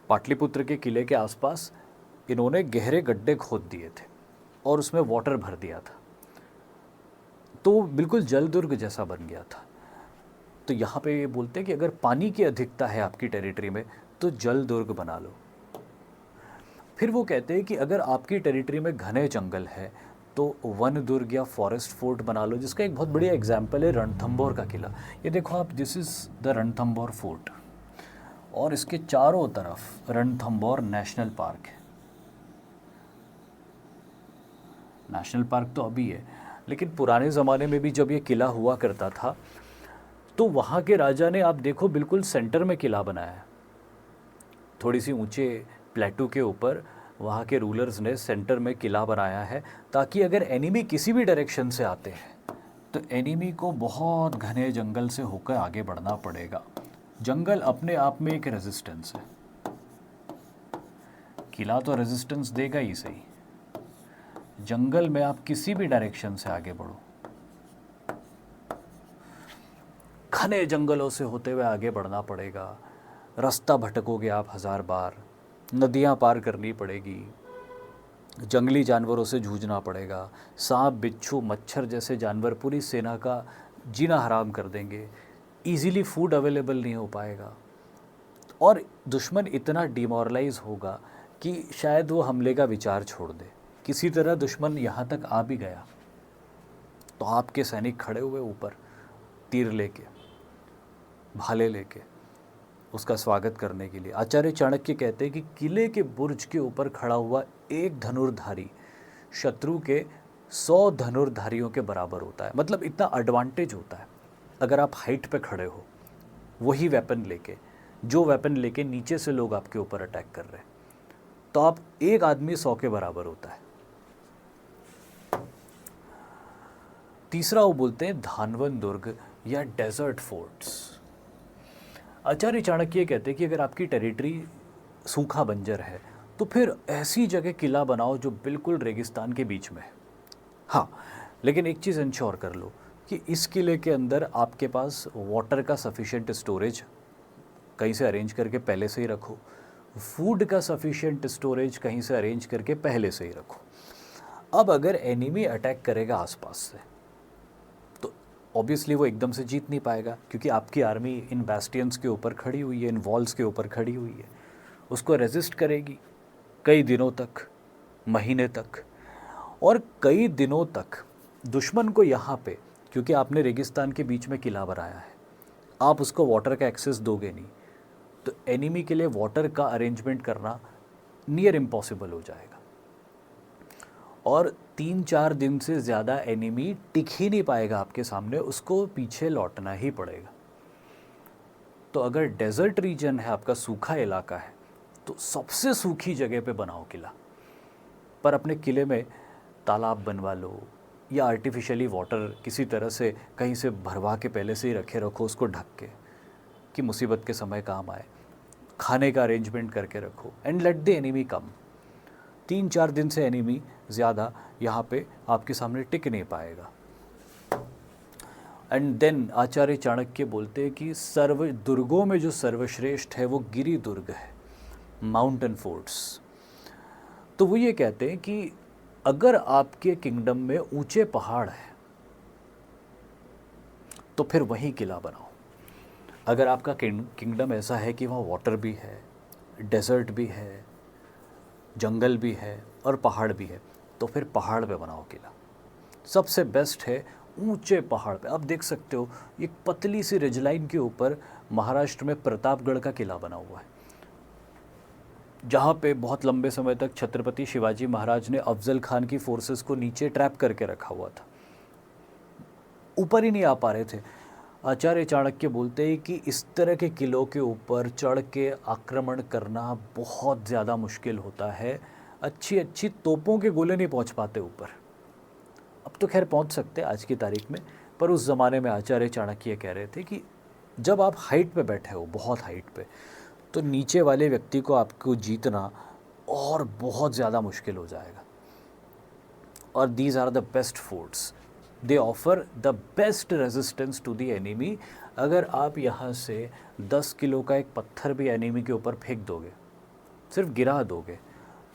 पाटलिपुत्र के किले के आसपास इन्होंने गहरे गड्ढे खोद दिए थे और उसमें वाटर भर दिया था, तो वो बिल्कुल जल दुर्ग जैसा बन गया था। तो यहाँ पे ये बोलते हैं कि अगर पानी की अधिकता है आपकी टेरिटरी में तो जल दुर्ग बना लो। फिर वो कहते हैं कि अगर आपकी टेरिटरी में घने जंगल है तो वन दुर्ग या फॉरेस्ट फोर्ट बना लो, जिसका एक बहुत बढ़िया एग्जाम्पल है रणथंबोर का किला। ये देखो आप, this is the Ranthambore fort और इसके चारों तरफ रणथंबोर नेशनल पार्क है। नेशनल पार्क तो अभी है, लेकिन पुराने ज़माने में भी जब ये किला हुआ करता था तो वहाँ के राजा ने, आप देखो, बिल्कुल सेंटर में किला बनाया है। थोड़ी सी ऊंचे प्लेटू के ऊपर वहाँ के रूलर्स ने सेंटर में किला बनाया है, ताकि अगर एनिमी किसी भी डायरेक्शन से आते हैं तो एनिमी को बहुत घने जंगल से होकर आगे बढ़ना पड़ेगा। जंगल अपने आप में एक रेजिस्टेंस है, किला तो रेजिस्टेंस देगा ही सही, जंगल में आप किसी भी डायरेक्शन से आगे बढ़ो, घने जंगलों से होते हुए आगे बढ़ना पड़ेगा, रास्ता भटकोगे आप 1000 बार, नदियाँ पार करनी पड़ेगी, जंगली जानवरों से जूझना पड़ेगा, सांप बिच्छू मच्छर जैसे जानवर पूरी सेना का जीना हराम कर देंगे, इजीली फूड अवेलेबल नहीं हो पाएगा और दुश्मन इतना डिमोरलाइज होगा कि शायद वो हमले का विचार छोड़ दे। किसी तरह दुश्मन यहाँ तक आ भी गया तो आपके सैनिक खड़े हुए ऊपर तीर लेके, भाले लेके उसका स्वागत करने के लिए। आचार्य चाणक्य कहते हैं कि किले के बुर्ज के ऊपर खड़ा हुआ एक धनुर्धारी शत्रु के 100 धनुर्धारियों के बराबर होता है। मतलब इतना एडवांटेज होता है अगर आप हाइट पे खड़े हो, वही वेपन लेके, जो वेपन लेके नीचे से लोग आपके ऊपर अटैक कर रहे हैं, तो आप एक आदमी 100 के बराबर होता है। तीसरा वो बोलते हैं धानवन दुर्ग या डेजर्ट फोर्ट्स। आचार्य चाणक्य कहते हैं कि अगर आपकी टेरिटरी सूखा बंजर है तो फिर ऐसी जगह किला बनाओ जो बिल्कुल रेगिस्तान के बीच में है। हाँ, लेकिन एक चीज़ इंश्योर कर लो कि इस किले के अंदर आपके पास वाटर का सफिशिएंट स्टोरेज कहीं से अरेंज करके पहले से ही रखो, फूड का सफिशिएंट स्टोरेज कहीं से अरेंज करके पहले से ही रखो। अब अगर एनिमी अटैक करेगा आसपास से तो ऑब्वियसली वो एकदम से जीत नहीं पाएगा, क्योंकि आपकी आर्मी इन बैस्टियंस के ऊपर खड़ी हुई है, इन वॉल्स के ऊपर खड़ी हुई है, उसको रेजिस्ट करेगी कई दिनों तक, महीने तक, और कई दिनों तक दुश्मन को यहाँ पे, क्योंकि आपने रेगिस्तान के बीच में किला बनाया है, आप उसको वाटर का एक्सेस दोगे नहीं, तो एनिमी के लिए वाटर का अरेंजमेंट करना नियर इम्पॉसिबल हो जाएगा और 3-4 दिन से ज़्यादा एनिमी टिक ही नहीं पाएगा आपके सामने, उसको पीछे लौटना ही पड़ेगा। तो अगर डेजर्ट रीजन है, आपका सूखा इलाका है, तो सबसे सूखी जगह पे बनाओ किला, पर अपने किले में तालाब बनवा लो या आर्टिफिशियली वाटर किसी तरह से कहीं से भरवा के पहले से ही रखो उसको ढक के, कि मुसीबत के समय काम आए। खाने का अरेंजमेंट करके रखो एंड लेट द एनिमी कम। 3-4 दिन से एनिमी ज़्यादा यहाँ पे आपके सामने टिक नहीं पाएगा। एंड देन आचार्य चाणक्य बोलते हैं कि सर्व दुर्गों में जो सर्वश्रेष्ठ है वो गिरी दुर्ग है, माउंटेन फोर्ट्स। तो वो ये कहते हैं कि अगर आपके किंगडम में ऊंचे पहाड़ हैं तो फिर वहीं किला बनाओ। अगर आपका किंगडम ऐसा है कि वहाँ वाटर भी है, डेजर्ट भी है, जंगल भी है और पहाड़ भी है, तो फिर पहाड़ पे बनाओ किला। सबसे बेस्ट है ऊंचे पहाड़ पे। आप देख सकते हो एक पतली सी रिजलाइन के ऊपर महाराष्ट्र में प्रतापगढ़ का किला बना हुआ है, जहाँ पे बहुत लंबे समय तक छत्रपति शिवाजी महाराज ने अफजल खान की फोर्सेस को नीचे ट्रैप करके रखा हुआ था, ऊपर ही नहीं आ पा रहे थे। आचार्य चाणक्य बोलते हैं कि इस तरह के किलों के ऊपर चढ़ के आक्रमण करना बहुत ज़्यादा मुश्किल होता है, अच्छी अच्छी तोपों के गोले नहीं पहुंच पाते ऊपर। अब तो खैर पहुंच सकते आज की तारीख में, पर उस ज़माने में आचार्य चाणक्य कह रहे थे कि जब आप हाइट पे बैठे हो, बहुत हाइट पे, तो नीचे वाले व्यक्ति को आपको जीतना और बहुत ज़्यादा मुश्किल हो जाएगा। और these are the best forts they offer the best resistance to the enemy. अगर आप यहाँ से 10 किलो का एक पत्थर भी एनिमी के ऊपर फेंक दोगे, सिर्फ गिरा दोगे,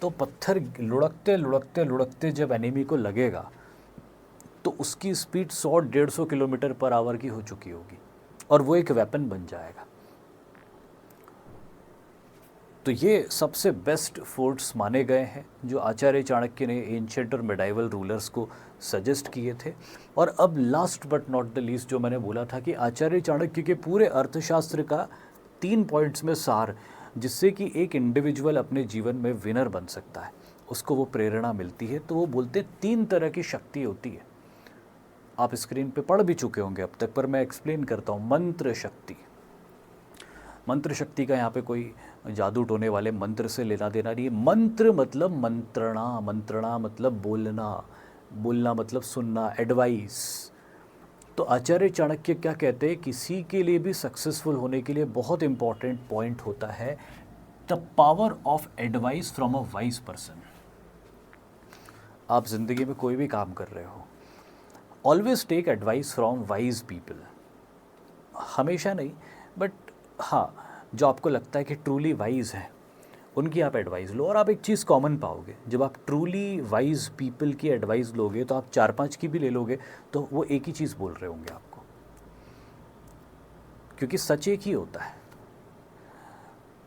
तो पत्थर लुढ़कते लुढ़कते लुढ़कते जब एनिमी को लगेगा तो उसकी स्पीड 100-150 किलोमीटर पर आवर की हो चुकी होगी और वो एक वेपन बन जाएगा। तो ये सबसे बेस्ट फोर्ट्स माने गए हैं जो आचार्य चाणक्य ने एंशिएंट और मेडाइवल रूलर्स को सजेस्ट किए थे। और अब last but not the least जो मैंने बोला था कि आचार्य चाणक्य के पूरे अर्थशास्त्र का 3 पॉइंट्स में सार, जिससे कि एक इंडिविजुअल अपने जीवन में विनर बन सकता है, उसको वो प्रेरणा मिलती है। तो वो बोलते 3 तरह की शक्ति होती है। आप स्क्रीन पे पढ़ भी चुके होंगे अब तक, पर मैं एक्सप्लेन करता हूँ। मंत्र शक्ति। मंत्र शक्ति का यहाँ पे कोई जादू टोने वाले मंत्र से लेना देना नहीं है। मंत्र मतलब मंत्रणा, मंत्रणा मतलब बोलना, बोलना मतलब सुनना, एडवाइस। तो आचार्य चाणक्य क्या कहते हैं, किसी के लिए भी सक्सेसफुल होने के लिए बहुत इंपॉर्टेंट पॉइंट होता है the power of advice from a wise person. आप जिंदगी में कोई भी काम कर रहे हो, always take advice from wise people. हमेशा नहीं, बट हाँ, जो आपको लगता है कि ट्रूली वाइज है उनकी आप एडवाइस लो। और आप एक चीज़ कॉमन पाओगे, जब आप ट्रूली वाइज पीपल की एडवाइस लोगे तो आप 4-5 की भी ले लोगे तो वो एक ही चीज़ बोल रहे होंगे आपको, क्योंकि सच एक ही होता है।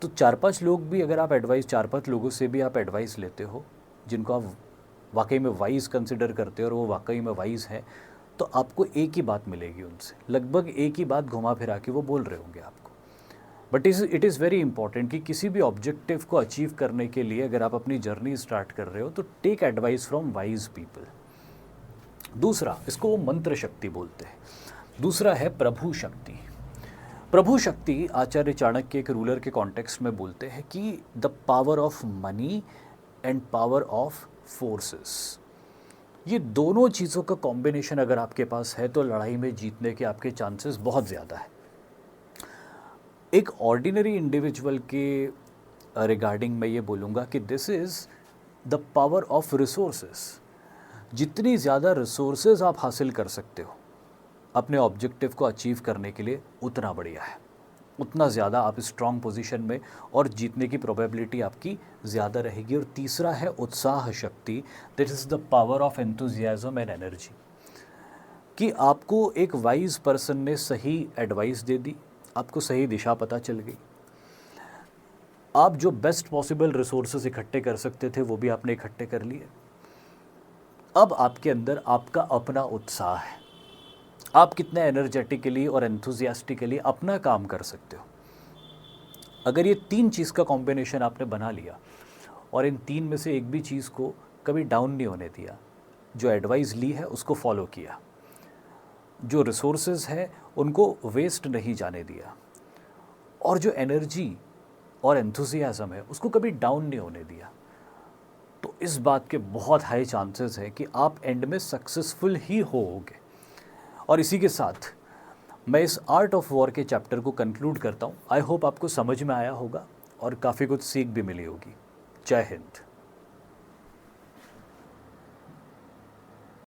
तो 4-5 लोग भी, अगर आप एडवाइस 4-5 लोगों से भी आप एडवाइस लेते हो जिनको आप वाकई में वाइज कंसिडर करते हो और वो वाकई में वाइज है, तो आपको एक ही बात मिलेगी उनसे, लगभग एक ही बात घुमा फिरा के वो बोल रहे होंगे आपको। But it is very important कि किसी भी ऑब्जेक्टिव को अचीव करने के लिए अगर आप अपनी जर्नी स्टार्ट कर रहे हो तो take advice from wise people. दूसरा, इसको वो मंत्र शक्ति बोलते हैं। दूसरा है प्रभु शक्ति। प्रभु शक्ति आचार्य चाणक्य के रूलर के कॉन्टेक्स्ट में बोलते हैं कि the power of money and power of forces. ये दोनों चीज़ों का कॉम्बिनेशन अगर आपके पास है तो लड़ाई में जीतने के आपके चांसेस बहुत ज़्यादा है। एक ऑर्डिनरी इंडिविजुअल के रिगार्डिंग मैं ये बोलूँगा कि this is the power of resources. जितनी ज़्यादा रिसोर्सेज आप हासिल कर सकते हो अपने ऑब्जेक्टिव को अचीव करने के लिए, उतना बढ़िया है, उतना ज़्यादा आप स्ट्रॉन्ग पोजीशन में और जीतने की प्रोबेबिलिटी आपकी ज़्यादा रहेगी। और तीसरा है उत्साह शक्ति, that is the power of enthusiasm and energy. कि आपको एक वाइज पर्सन ने सही एडवाइस दे दी, आपको सही दिशा पता चल गई, आप जो बेस्ट पॉसिबल रिसोर्सेज इकट्ठे कर सकते थे वो भी आपने इकट्ठे कर लिए। अब आपके अंदर आपका अपना उत्साह है, आप कितने एनर्जेटिकली और एंथुजियास्टिकली अपना काम कर सकते हो। अगर ये 3 चीज़ का कॉम्बिनेशन आपने बना लिया और इन 3 में से एक भी चीज़ को कभी डाउन नहीं होने दिया, जो एडवाइस ली है उसको फॉलो किया, जो रिसोर्सेज है उनको वेस्ट नहीं जाने दिया, और जो एनर्जी और एंथुसियाज्म है उसको कभी डाउन नहीं होने दिया, तो इस बात के बहुत हाई चांसेस है कि आप एंड में सक्सेसफुल ही होगे। और इसी के साथ मैं इस आर्ट ऑफ वॉर के चैप्टर को कंक्लूड करता हूँ। आई होप आपको समझ में आया होगा और काफ़ी कुछ सीख भी मिली होगी। जय हिंद।